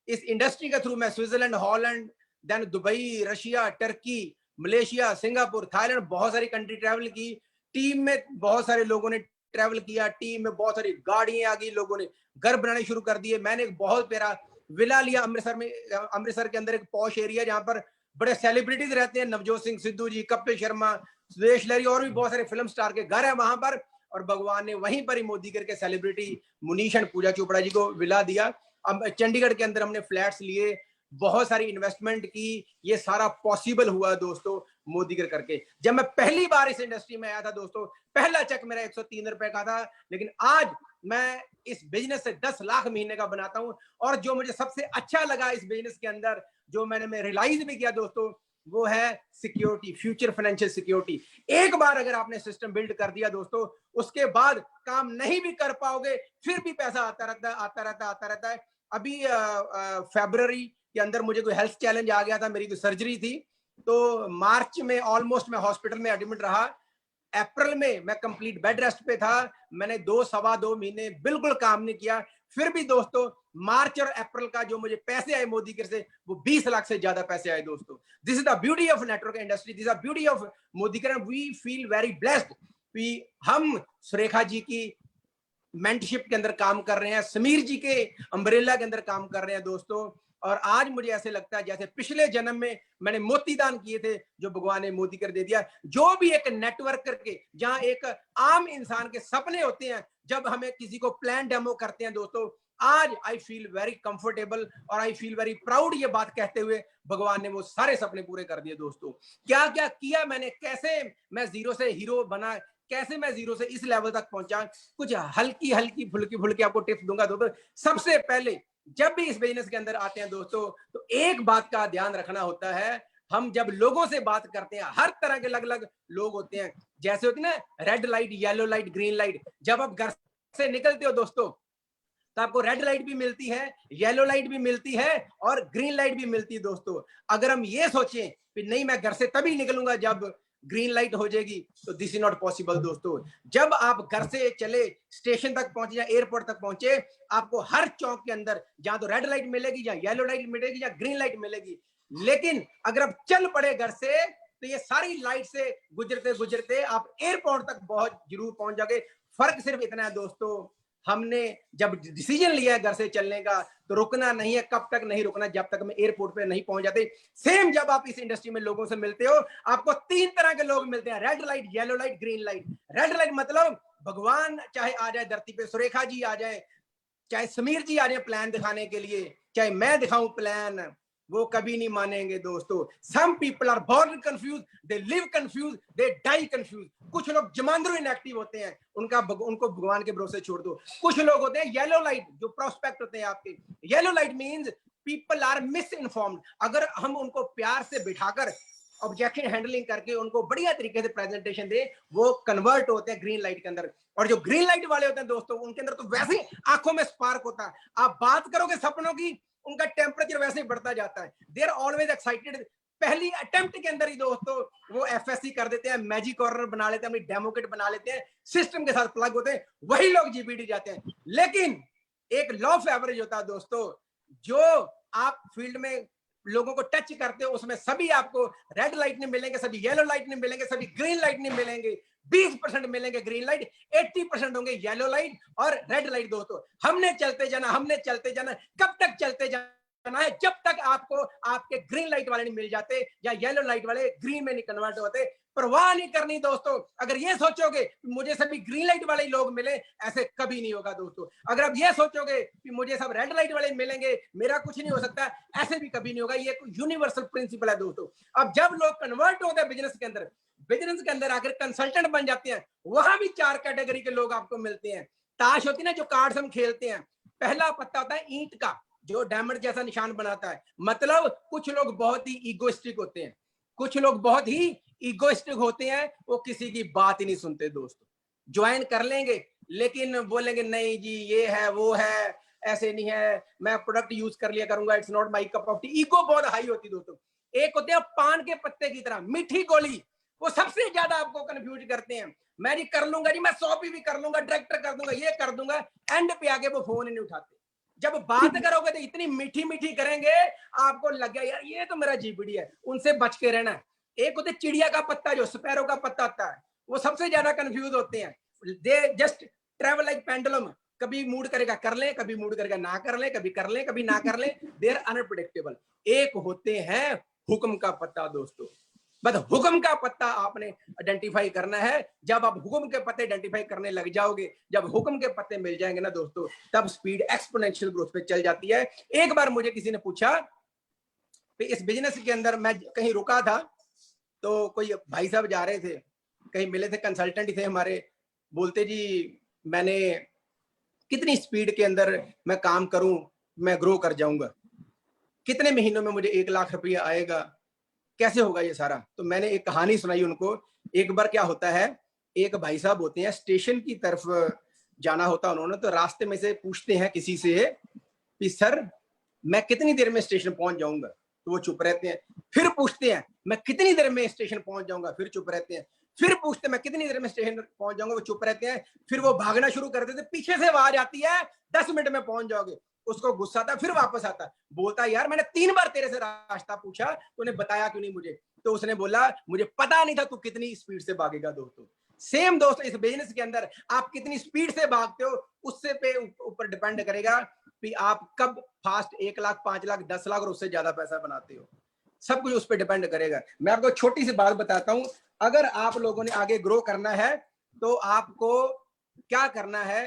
इस इंडस्ट्री के थ्रू मैं Switzerland, Holland, then Dubai, Russia, Turkey, Malaysia, Singapore, Thailand, बहुत सारी कंट्री ट्रैवल की। टीम में बहुत सारे लोगों ने ट्रैवल किया, टीम में बहुत सारी गाड़ियां आ गई, लोगों ने घर बनाने शुरू कर दिए। मैंने एक बहुत प्यारा विला लिया अमृतसर में, अमृतसर के अंदर एक पॉश एरिया जहां पर बड़े सेलिब्रिटीज रहते हैं, नवजोत सिंह सिद्धू जी, कपिल शर्मा, सुदेश लहरी, और भी बहुत सारे फिल्म स्टार के घर है वहां पर। और भगवान ने वहीं पर ही मोदी करके सेलिब्रिटी मुनीश एंड पूजा चोपड़ा जी को विला दिया। अब चंडीगढ़ के अंदर हमने फ्लैट्स लिए, बहुत सारी इन्वेस्टमेंट की, ये सारा पॉसिबल हुआ दोस्तों मोदी कर करके। जब मैं पहली बार इस इंडस्ट्री में आया था दोस्तों, पहला चेक मेरा 103 रुपए का था, लेकिन आज मैं इस बिजनेस से 10 लाख महीने का बनाता हूं। और जो मुझे सबसे अच्छा लगा इस बिजनेस के अंदर, जो मैं रियलाइज भी किया दोस्तों, वो है सिक्योरिटी, फ्यूचर फाइनेंशियल सिक्योरिटी। एक बार अगर आपने सिस्टम बिल्ड कर दिया दोस्तों, उसके बाद काम नहीं भी कर पाओगे, फिर भी पैसा आता रहता है। अभी फरवरी के अंदर मुझे कोई हेल्थ चैलेंज आ गया था, मेरी कोई सर्जरी थी, तो मार्च में ऑलमोस्ट मैं हॉस्पिटल में एडमिट रहा। अप्रैल में मैं कंप्लीट बेड रेस्ट पे था, मैंने 2-2.25 महीने बिल्कुल काम नहीं किया। फिर भी दोस्तों मार्च और अप्रैल का जो मुझे पैसे आए मोदी केयर से, वो 20 लाख से ज्यादा पैसे आए दोस्तों। This is the beauty of network industry, this is the beauty of Modicare. We feel very blessed. हम सुरेखा जी की मेंटरशिप के अंदर काम कर रहे हैं, समीर जी के अम्ब्रेला के अंदर काम कर रहे हैं दोस्तों। और आज मुझे ऐसे लगता है जैसे पिछले जन्म में मैंने मोती दान किए थे, जो भगवान ने मोदी कर दे दिया। जो भी एक नेटवर्क करके, जहां एक आम इंसान के सपने होते हैं, जब हमें किसी को प्लान डेमो करते हैं दोस्तों, आज आई फील वेरी कंफर्टेबल और आई फील वेरी प्राउड ये बात कहते हुए, भगवान ने वो सारे सपने पूरे कर दिए दोस्तों। क्या क्या किया मैंने, कैसे मैं जीरो से हीरो बना, कैसे मैं जीरो से इस लेवल तक पहुंचा, कुछ हल्की फुल्की आपको टिप्स दूंगा दोस्तों। सबसे पहले जब भी इस बिजनेस के अंदर आते हैं दोस्तों, तो एक बात का ध्यान रखना होता है, हम जब लोगों से बात करते हैं, हर तरह के अलग अलग लोग होते हैं, जैसे होती है ना red light, yellow light, green light. जब आप घर से निकलते हो दोस्तों, तो आपको रेड लाइट भी मिलती है, येलो लाइट भी मिलती है और ग्रीन लाइट भी मिलती है दोस्तों। अगर हम ये सोचें कि नहीं मैं घर से तभी निकलूंगा जब ग्रीन लाइट हो जाएगी, तो दिस इज नॉट पॉसिबल दोस्तों। जब आप घर से चले, स्टेशन तक पहुंचे या एयरपोर्ट तक पहुंचे, आपको हर चौक के अंदर जहां तो रेड लाइट मिलेगी, या येलो लाइट मिलेगी, या ग्रीन लाइट मिलेगी। लेकिन अगर आप चल पड़े घर से, तो ये सारी लाइट से गुजरते गुजरते आप एयरपोर्ट तक बहुत जरूर पहुंच जाओगे। फर्क सिर्फ इतना है दोस्तों, हमने जब डिसीजन लिया है घर से चलने का, तो रुकना नहीं है। कब तक नहीं रुकना? जब तक हम एयरपोर्ट पे नहीं पहुंच जाते। सेम जब आप इस इंडस्ट्री में लोगों से मिलते हो, आपको 3 तरह के लोग मिलते हैं, red light, yellow light, green light. Red light मतलब भगवान चाहे आ जाए धरती पे, सुरेखा जी आ जाए, चाहे समीर जी आ जाए प्लान दिखाने के लिए, चाहे मैं दिखाऊं प्लान, वो कभी नहीं मानेंगे दोस्तों। Some people are born confuse, they live confuse, they die confuse. कुछ लोग जमांदरू इनएक्टिव होते हैं, उनको भगवान के भरोसे छोड़ दो। कुछ लोग होते हैं येलो लाइट, जो प्रोस्पेक्ट होते हैं आपके। Yellow light means people are misinformed. अगर हम उनको प्यार से बिठाकर, ऑब्जेक्शन हैंडलिंग करके उनको बढ़िया तरीके से प्रेजेंटेशन दे, वो कन्वर्ट होते हैं ग्रीन लाइट के अंदर। और जो ग्रीन लाइट वाले होते हैं दोस्तों, उनके अंदर तो वैसे ही आंखों में स्पार्क होता है। आप बात करोगे सपनों की, उनका टेम्परेचर वैसे ही बढ़ता जाता है। They are always excited. पहली अटेम्प्ट के अंदर ही दोस्तों वो एफएससी कर देते हैं, मैजिक कॉर्नर बना लेते हैं, अपनी डेमो किट बना लेते हैं, सिस्टम के साथ प्लग होते हैं, वही लोग जीपीटी जाते हैं। लेकिन एक लॉ ऑफ एवरेज होता है दोस्तों, जो आप फील्ड में लोगों को टच करते हो, उसमें सभी आपको रेड लाइट नहीं मिलेंगे, सभी येलो लाइट नहीं मिलेंगे, सभी ग्रीन लाइट नहीं मिलेंगे। 20% मिलेंगे ग्रीन लाइट, 80% होंगे येलो लाइट और रेड लाइट दोस्तों। हमने चलते जाना। कब तक चलते जाना है? जब तक आपको आपके ग्रीन लाइट वाले नहीं मिल जाते, या येलो लाइट वाले ग्रीन में नहीं कन्वर्ट होते। परवाह नहीं करनी दोस्तों। अगर ये सोचोगे मुझे सभी ग्रीन लाइट वाले लोग मिले, ऐसे कभी नहीं होगा दोस्तों। अगर आप ये सोचोगे कि मुझे सब रेड लाइट वाले मिलेंगे, मेरा कुछ नहीं हो सकता, ऐसे भी कभी नहीं होगा। ये यूनिवर्सल प्रिंसिपल है दोस्तों। अब जब लोग कन्वर्ट होते हैं बिजनेस के अंदर आकर कंसल्टेंट बन जाते हैं, वहां भी 4 कैटेगरी के लोग आपको मिलते हैं। ताश होती है ना, जो कार्ड्स हम खेलते हैं, पहला पत्ता होता है ईंट का, जो डायमंड जैसा निशान बनाता है। मतलब कुछ लोग बहुत ही ईगोइस्टिक होते हैं, कुछ लोग बहुत ही ईगोइस्टिक होते हैं, वो किसी की बात ही नहीं सुनते दोस्तों। ज्वाइन कर लेंगे, लेकिन बोलेंगे नहीं जी ये है वो है, ऐसे नहीं है, मैं प्रोडक्ट यूज कर लिया करूंगा, it's not my cup of T. Ego बहुत हाई होती दोस्तों। एक होते हैं पान के पत्ते की तरह मीठी गोली, वो सबसे ज्यादा आपको कंफ्यूज करते हैं। मैं जी कर लूंगा जी, मैं 100 भी कर लूंगा, डायरेक्टर कर दूंगा, ये कर दूंगा, एंड पे आके वो फोन ही नहीं उठाते। जब बात करोगे तो इतनी मीठी मीठी करेंगे, आपको लग गया यार ये तो मेरा जीपीडी है। उनसे बच के रहना। एक होते चिड़िया का पत्ता, जो स्पैरो का पत्ता होता है, वो सबसे ज्यादा कंफ्यूज होते हैं। They just travel like pendulum, कभी मूड करेगा कर ले, कभी मूड करेगा ना कर ले, कभी कर ले कभी ना कर ले। They are unpredictable. एक होते हैं हुक्म का पत्ता दोस्तों। बस हुक्म का पत्ता आपने आइडेंटिफाई करना है। जब आप हुक्म के पत्ते आइडेंटिफाई करने लग जाओगे, जब हुक्म के पत्ते मिल जाएंगे ना दोस्तों, तब स्पीड एक्सपोनेंशियल ग्रोथ पे चल जाती है। एक बार मुझे किसी ने पूछा कि इस बिजनेस के अंदर, मैं कहीं रुका था, तो कोई भाई साहब जा रहे थे, कहीं मिले थे, कंसल्टेंट ही थे हमारे, बोलते जी मैंने कितनी स्पीड के अंदर मैं काम करूं, मैं ग्रो कर जाऊंगा, कितने महीनों में मुझे 1 लाख रुपया आएगा, कैसे होगा ये सारा। तो मैंने एक कहानी सुनाई उनको। एक बार क्या होता है, एक भाई साहब होते हैं, स्टेशन की तरफ जाना होता है उन्होंने, तो रास्ते में से पूछते हैं किसी से कि सर मैं कितनी देर में स्टेशन पहुंच जाऊंगा, तो वो चुप रहते हैं। फिर पूछते हैं मैं कितनी देर में स्टेशन पहुंच जाऊंगा, फिर चुप रहते हैं। फिर पूछते हैं मैं कितनी देर में स्टेशन पहुंच जाऊंगा, वो चुप रहते हैं। फिर वो भागना शुरू कर देते, पीछे से आवाज आती है 10 मिनट में पहुंच जाओगे। उसको गुस्सा आता, फिर वापस आता, बोलता यार मैंने 3 बार तेरे से रास्ता पूछा, तूने बताया क्यों नहीं मुझे। तो उसने बोला मुझे पता नहीं था तू कितनी स्पीड से भागेगा। दोस्तों सेम दोस्तों, इस बिजनेस के अंदर आप कितनी स्पीड से भागते हो, उससे पे ऊपर डिपेंड करेगा कि आप कब फास्ट 1 लाख, 5 लाख, 10 लाख और उससे ज्यादा पैसा बनाते हो। सब कुछ उस पर डिपेंड करेगा। मैं आपको छोटी सी बात बताता हूं, अगर आप लोगों ने आगे ग्रो करना है तो आपको क्या करना है।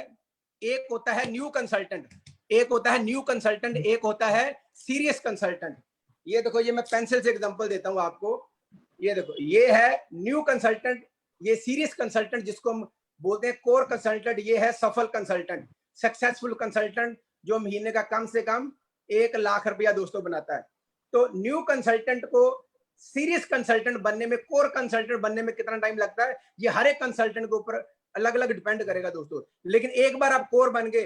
एक होता है न्यू कंसल्टेंट, एक होता है न्यू कंसल्टेंट, एक होता है सीरियस कंसल्टेंट। ये देखो, ये मैं पेंसिल से एग्जांपल देता हूं आपको। ये देखो, ये है न्यू कंसल्टेंट, ये सीरियस कंसल्टेंट जिसको हम बोलते हैं कोर कंसल्टेंट, ये है सफल कंसल्टेंट, सक्सेसफुल कंसल्टेंट, जो महीने का कम से कम 1 लाख रुपया दोस्तों बनाता है। तो न्यू कंसल्टेंट को सीरियस कंसल्टेंट बनने में, कोर कंसल्टेंट बनने में कितना टाइम लगता है, ये हर एक कंसल्टेंट के ऊपर अलग अलग डिपेंड करेगा दोस्तों। लेकिन एक बार आप कोर बन गए,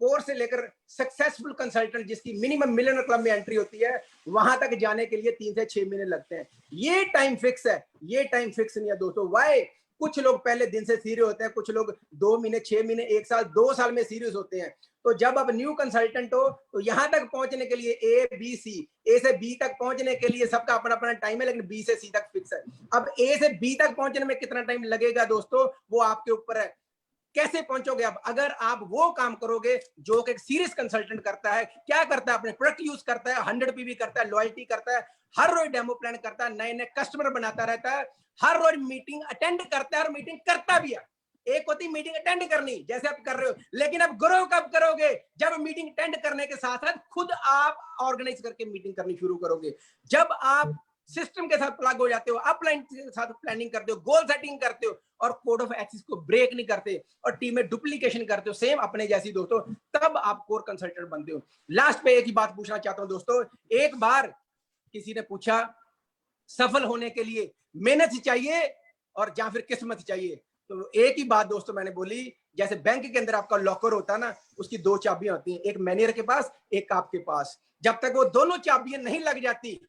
कोर से लेकर सक्सेसफुल कंसल्टेंट जिसकी मिनिमम मिलियनर क्लब में एंट्री होती है, वहां तक जाने के लिए 3 से 6 महीने लगते हैं। ये टाइम फिक्स है, ये टाइम फिक्स नहीं है दोस्तों। वाई? कुछ लोग पहले दिन से सीरियस होते हैं, कुछ लोग 2 महीने, 6 महीने, 1 साल, 2 साल में सीरियस होते हैं। तो जब आप न्यू कंसल्टेंट हो तो यहां तक पहुंचने के लिए ए से बी तक पहुंचने के लिए सबका अपना अपना टाइम है, लेकिन बी से सी तक फिक्स है। अब ए से बी तक पहुंचने में कितना टाइम लगेगा दोस्तों, वो आपके ऊपर है। कैसे पहुंचोगे आप? अगर आप वो काम करोगे जो एक सीरियस कंसल्टेंट करता है। क्या करता है? अपने प्रोडक्ट यूज करता है, 100 पीवी करता है, लॉयल्टी करता है, हर रोज डेमो प्लान करता है, नए नए कस्टमर बनाता रहता है, हर रोज मीटिंग अटेंड करता है और मीटिंग करता भी है। एक होती मीटिंग अटेंड करनी, जैसे आप कर रहे हो, लेकिन आप ग्रो कब करोगे? जब मीटिंग अटेंड करने के साथ साथ खुद आप ऑर्गेनाइज करके मीटिंग करनी शुरू करोगे। जब आप सिस्टम के साथ प्लग हो जाते हो, अपलाइन के साथ प्लानिंग करते हो, गोल सेटिंग करते हो और कोड ऑफ एक्सिस को ब्रेक नहीं करते और टीम में डुप्लीकेशन करते हो सेम अपने जैसी दोस्तों, तब आप कोर कंसल्टेंट बनते हो। लास्ट पे एक ही बात पूछना चाहता हूं दोस्तों। एक बार किसी ने पूछा सफल होने के लिए मेहनत चाहिए और या फिर किस्मत चाहिए, तो एक ही बात दोस्तों मैंने बोली, जैसे बैंक के अंदर आपका लॉकर होता है ना, उसकी 2 चाबियां होती हैं, एक मैनेजर के पास, एक आपके पास। जब तक वो दोनों चाबियां नहीं लग जाती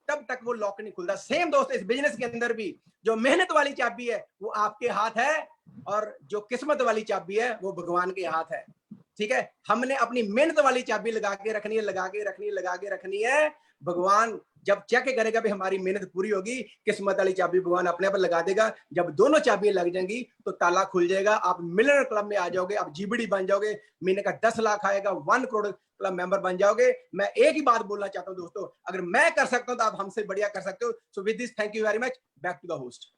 तब तक वो लॉक नहीं खुलता। सेम दोस्तों इस बिजनेस के अंदर भी जो मेहनत वाली चाबी है वो आपके हाथ है और जो किस्मत वाली चाबी है वो भगवान के हाथ है। ठीक है, हमने अपनी मेहनत वाली चाबी लगा के रखनी है, लगा के रखनी है, लगा के रखनी है। भगवान जब चेक करेगा भी हमारी मेहनत पूरी होगी, किस्मत वाली चाबी भगवान अपने आप लगा देगा। जब दोनों चाबियां लग जाएंगी तो ताला खुल जाएगा, आप मिलियनर क्लब में आ जाओगे, आप जीबीडी बन जाओगे, महीने का 10 लाख आएगा, 1 करोड़ क्लब मेंबर बन जाओगे। मैं एक ही बात बोलना चाहता हूं दोस्तों, अगर मैं कर सकता हूं तो आप हमसे बढ़िया कर सकते हो। So with this thank you very much, back to the host.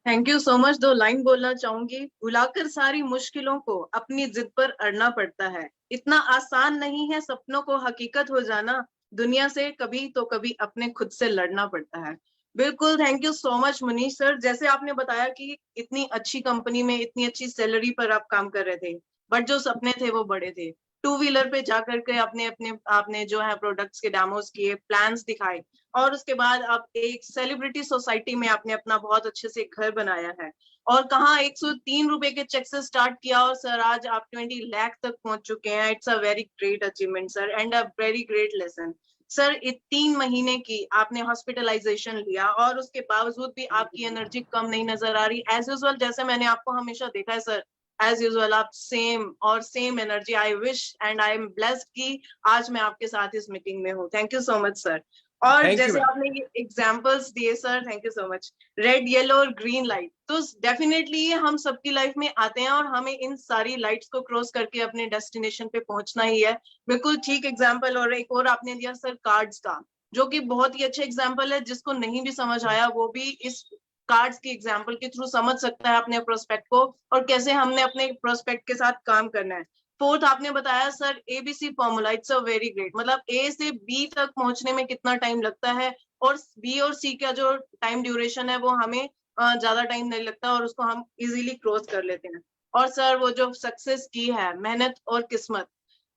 Thank you so much. 2 line बोलना चाहूंगी। भुलाकर सारी मुश्किलों को अपनी जिद पर अड़ना पड़ता है। इतना आसान नहीं है सपनों को हकीकत हो जाना, दुनिया से कभी तो कभी अपने खुद से लड़ना पड़ता है। बिल्कुल, thank you so much Munish sir. जैसे आपने बताया कि इतनी अच्छी कंपनी में इतनी अच्छी सैलरी पर आप काम कर रहे थे, बट जो सपने थे वो बड़े थे। 2 व्हीलर पे जाकर के आपने जो है प्रोडक्ट्स के डेमोस किए, प्लान्स दिखाए और उसके बाद आप एक सेलिब्रिटी सोसाइटी में आपने अपना बहुत अच्छे से घर बनाया है। और कहाँ 103 रुपए के चेक से स्टार्ट किया और सर आज आप 20 लाख तक पहुंच चुके हैं। It's a very great achievement sir and a very great lesson sir. 3 महीने की आपने हॉस्पिटलाइजेशन लिया और उसके बावजूद भी आपकी एनर्जी कम नहीं नजर आ रही। एज यूजुअल जैसे मैंने आपको हमेशा देखा है सर, एज यूजुअल आप same energy. I wish and I am blessed कि आज मैं आपके साथ इस मीटिंग में हूँ। Thank you so much sir. और थैंक यू जैसे मैम। आपने ये एग्जांपल्स दिए sir, thank you so much. Red, yellow और ग्रीन लाइट, तो डेफिनेटली ये हम सबकी लाइफ में आते हैं और हमें इन सारी लाइट्स को क्रॉस करके अपने डेस्टिनेशन पे पहुंचना ही है। बिल्कुल ठीक एग्जांपल। और एक और आपने दिया सर कार्ड्स का, जो कि बहुत ही अच्छा एग्जांपल है। जिसको नहीं भी समझ आया वो भी इस कार्ड्स की एग्जांपल के थ्रू समझ सकता है अपने प्रोस्पेक्ट को और कैसे हमने अपने प्रोस्पेक्ट के साथ काम करना है। 4th आपने बताया sir ABC formula, it's a very great. मतलब ए से बी तक पहुंचने में कितना टाइम लगता है और बी और सी का जो टाइम ड्यूरेशन है वो हमें ज्यादा टाइम नहीं लगता और उसको हम इजीली क्रॉस कर लेते हैं। और सर वो जो सक्सेस की है मेहनत और किस्मत,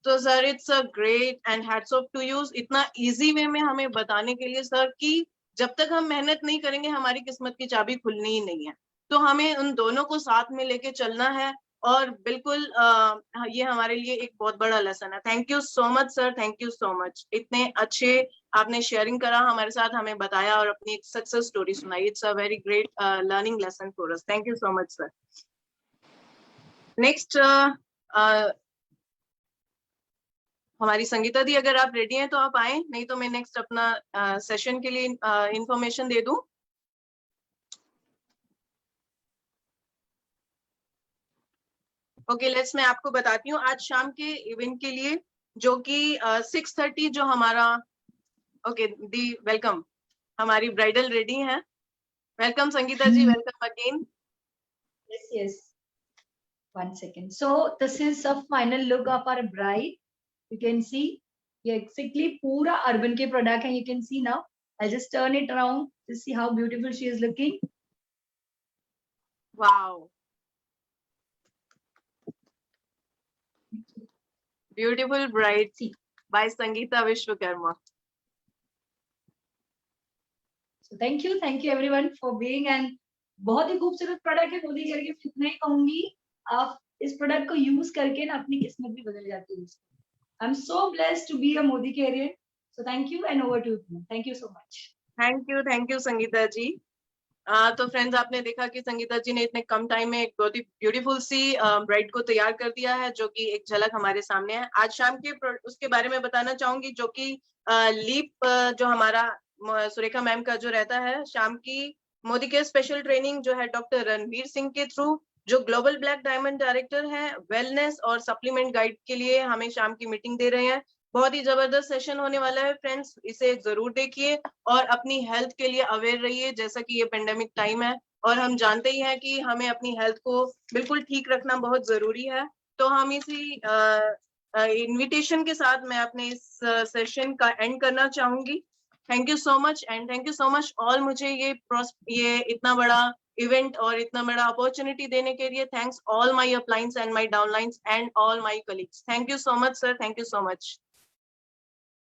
तो sir it's a great and hats off to you इतना इजी वे में हमें बताने के लिए सर कि जब तक हम मेहनत नहीं करेंगे हमारी किस्मत की चाबी खुलनी ही नहीं है। तो हमें उन दोनों को साथ में लेके चलना है और बिल्कुल ये हमारे लिए एक बहुत बड़ा लेसन है। Thank you so much sir, thank you so much. इतने अच्छे आपने शेयरिंग करा हमारे साथ, हमें बताया और अपनी एक सक्सेस स्टोरी सुनाई। It's a very great learning lesson for us. Thank you so much sir. Next हमारी संगीता दी, अगर आप रेडी हैं तो आप आए, नहीं तो मैं नेक्स्ट अपना सेशन के लिए इंफॉर्मेशन दे दूं। ओके लेट्स, मैं आपको बताती हूँ आज शाम के इवेंट के लिए जो कि 6:30 जो हमारा, ओके दी वेलकम, हमारी ब्राइडल रेडी है। Welcome Sangeeta ji, welcome again. Yes, yes. One second. So this is a final look of our bride. You can see, ये exactly पूरा urban के product है. You can see now. I'll just turn it around to see how beautiful she is looking. Wow. Beautiful bride See. by Sangeeta Vishwakarma. So thank you everyone for being, and बहुत ही खूबसूरत product है Modi care के, इतना ही कहूंगी, आप इस product को यूज करके ना अपनी किस्मत भी बदल जाती है। I am so blessed to be a Modicarian, so thank you and over to you. Thank you so much. Thank you Sangeeta ji. तो फ्रेंड्स, आपने देखा कि संगीता जी ने इतने कम टाइम में एक बहुत ही ब्यूटीफुल सी ब्राइड को तैयार कर दिया है, जो कि एक झलक हमारे सामने है। आज शाम के उसके बारे में बताना चाहूंगी, जो कि लीप जो हमारा सुरेखा मैम का जो रहता है, शाम की मोदी के स्पेशल ट्रेनिंग जो है डॉक्टर रणवीर सिंह के थ्रू, जो ग्लोबल ब्लैक डायमंड डायरेक्टर हैं, वेलनेस और सप्लीमेंट गाइड के लिए हमें शाम की मीटिंग दे रहे हैं। बहुत ही जबरदस्त सेशन होने वाला है फ्रेंड्स, इसे जरूर देखिए और अपनी हेल्थ के लिए अवेयर रहिए, जैसा कि ये पेंडेमिक टाइम है और हम जानते ही हैं कि हमें अपनी हेल्थ को बिल्कुल ठीक रखना बहुत जरूरी है। तो हम इसी इनविटेशन के साथ मैं अपने इस सेशन का एंड करना चाहूंगी। Thank you so much and thank you so much all, मुझे ये इतना बड़ा इवेंट और इतना बड़ा अपॉर्चुनिटी देने के लिए। Thanks all my अपलाइंस and my downlines and all my colleagues. Thank you so much sir, thank you so much.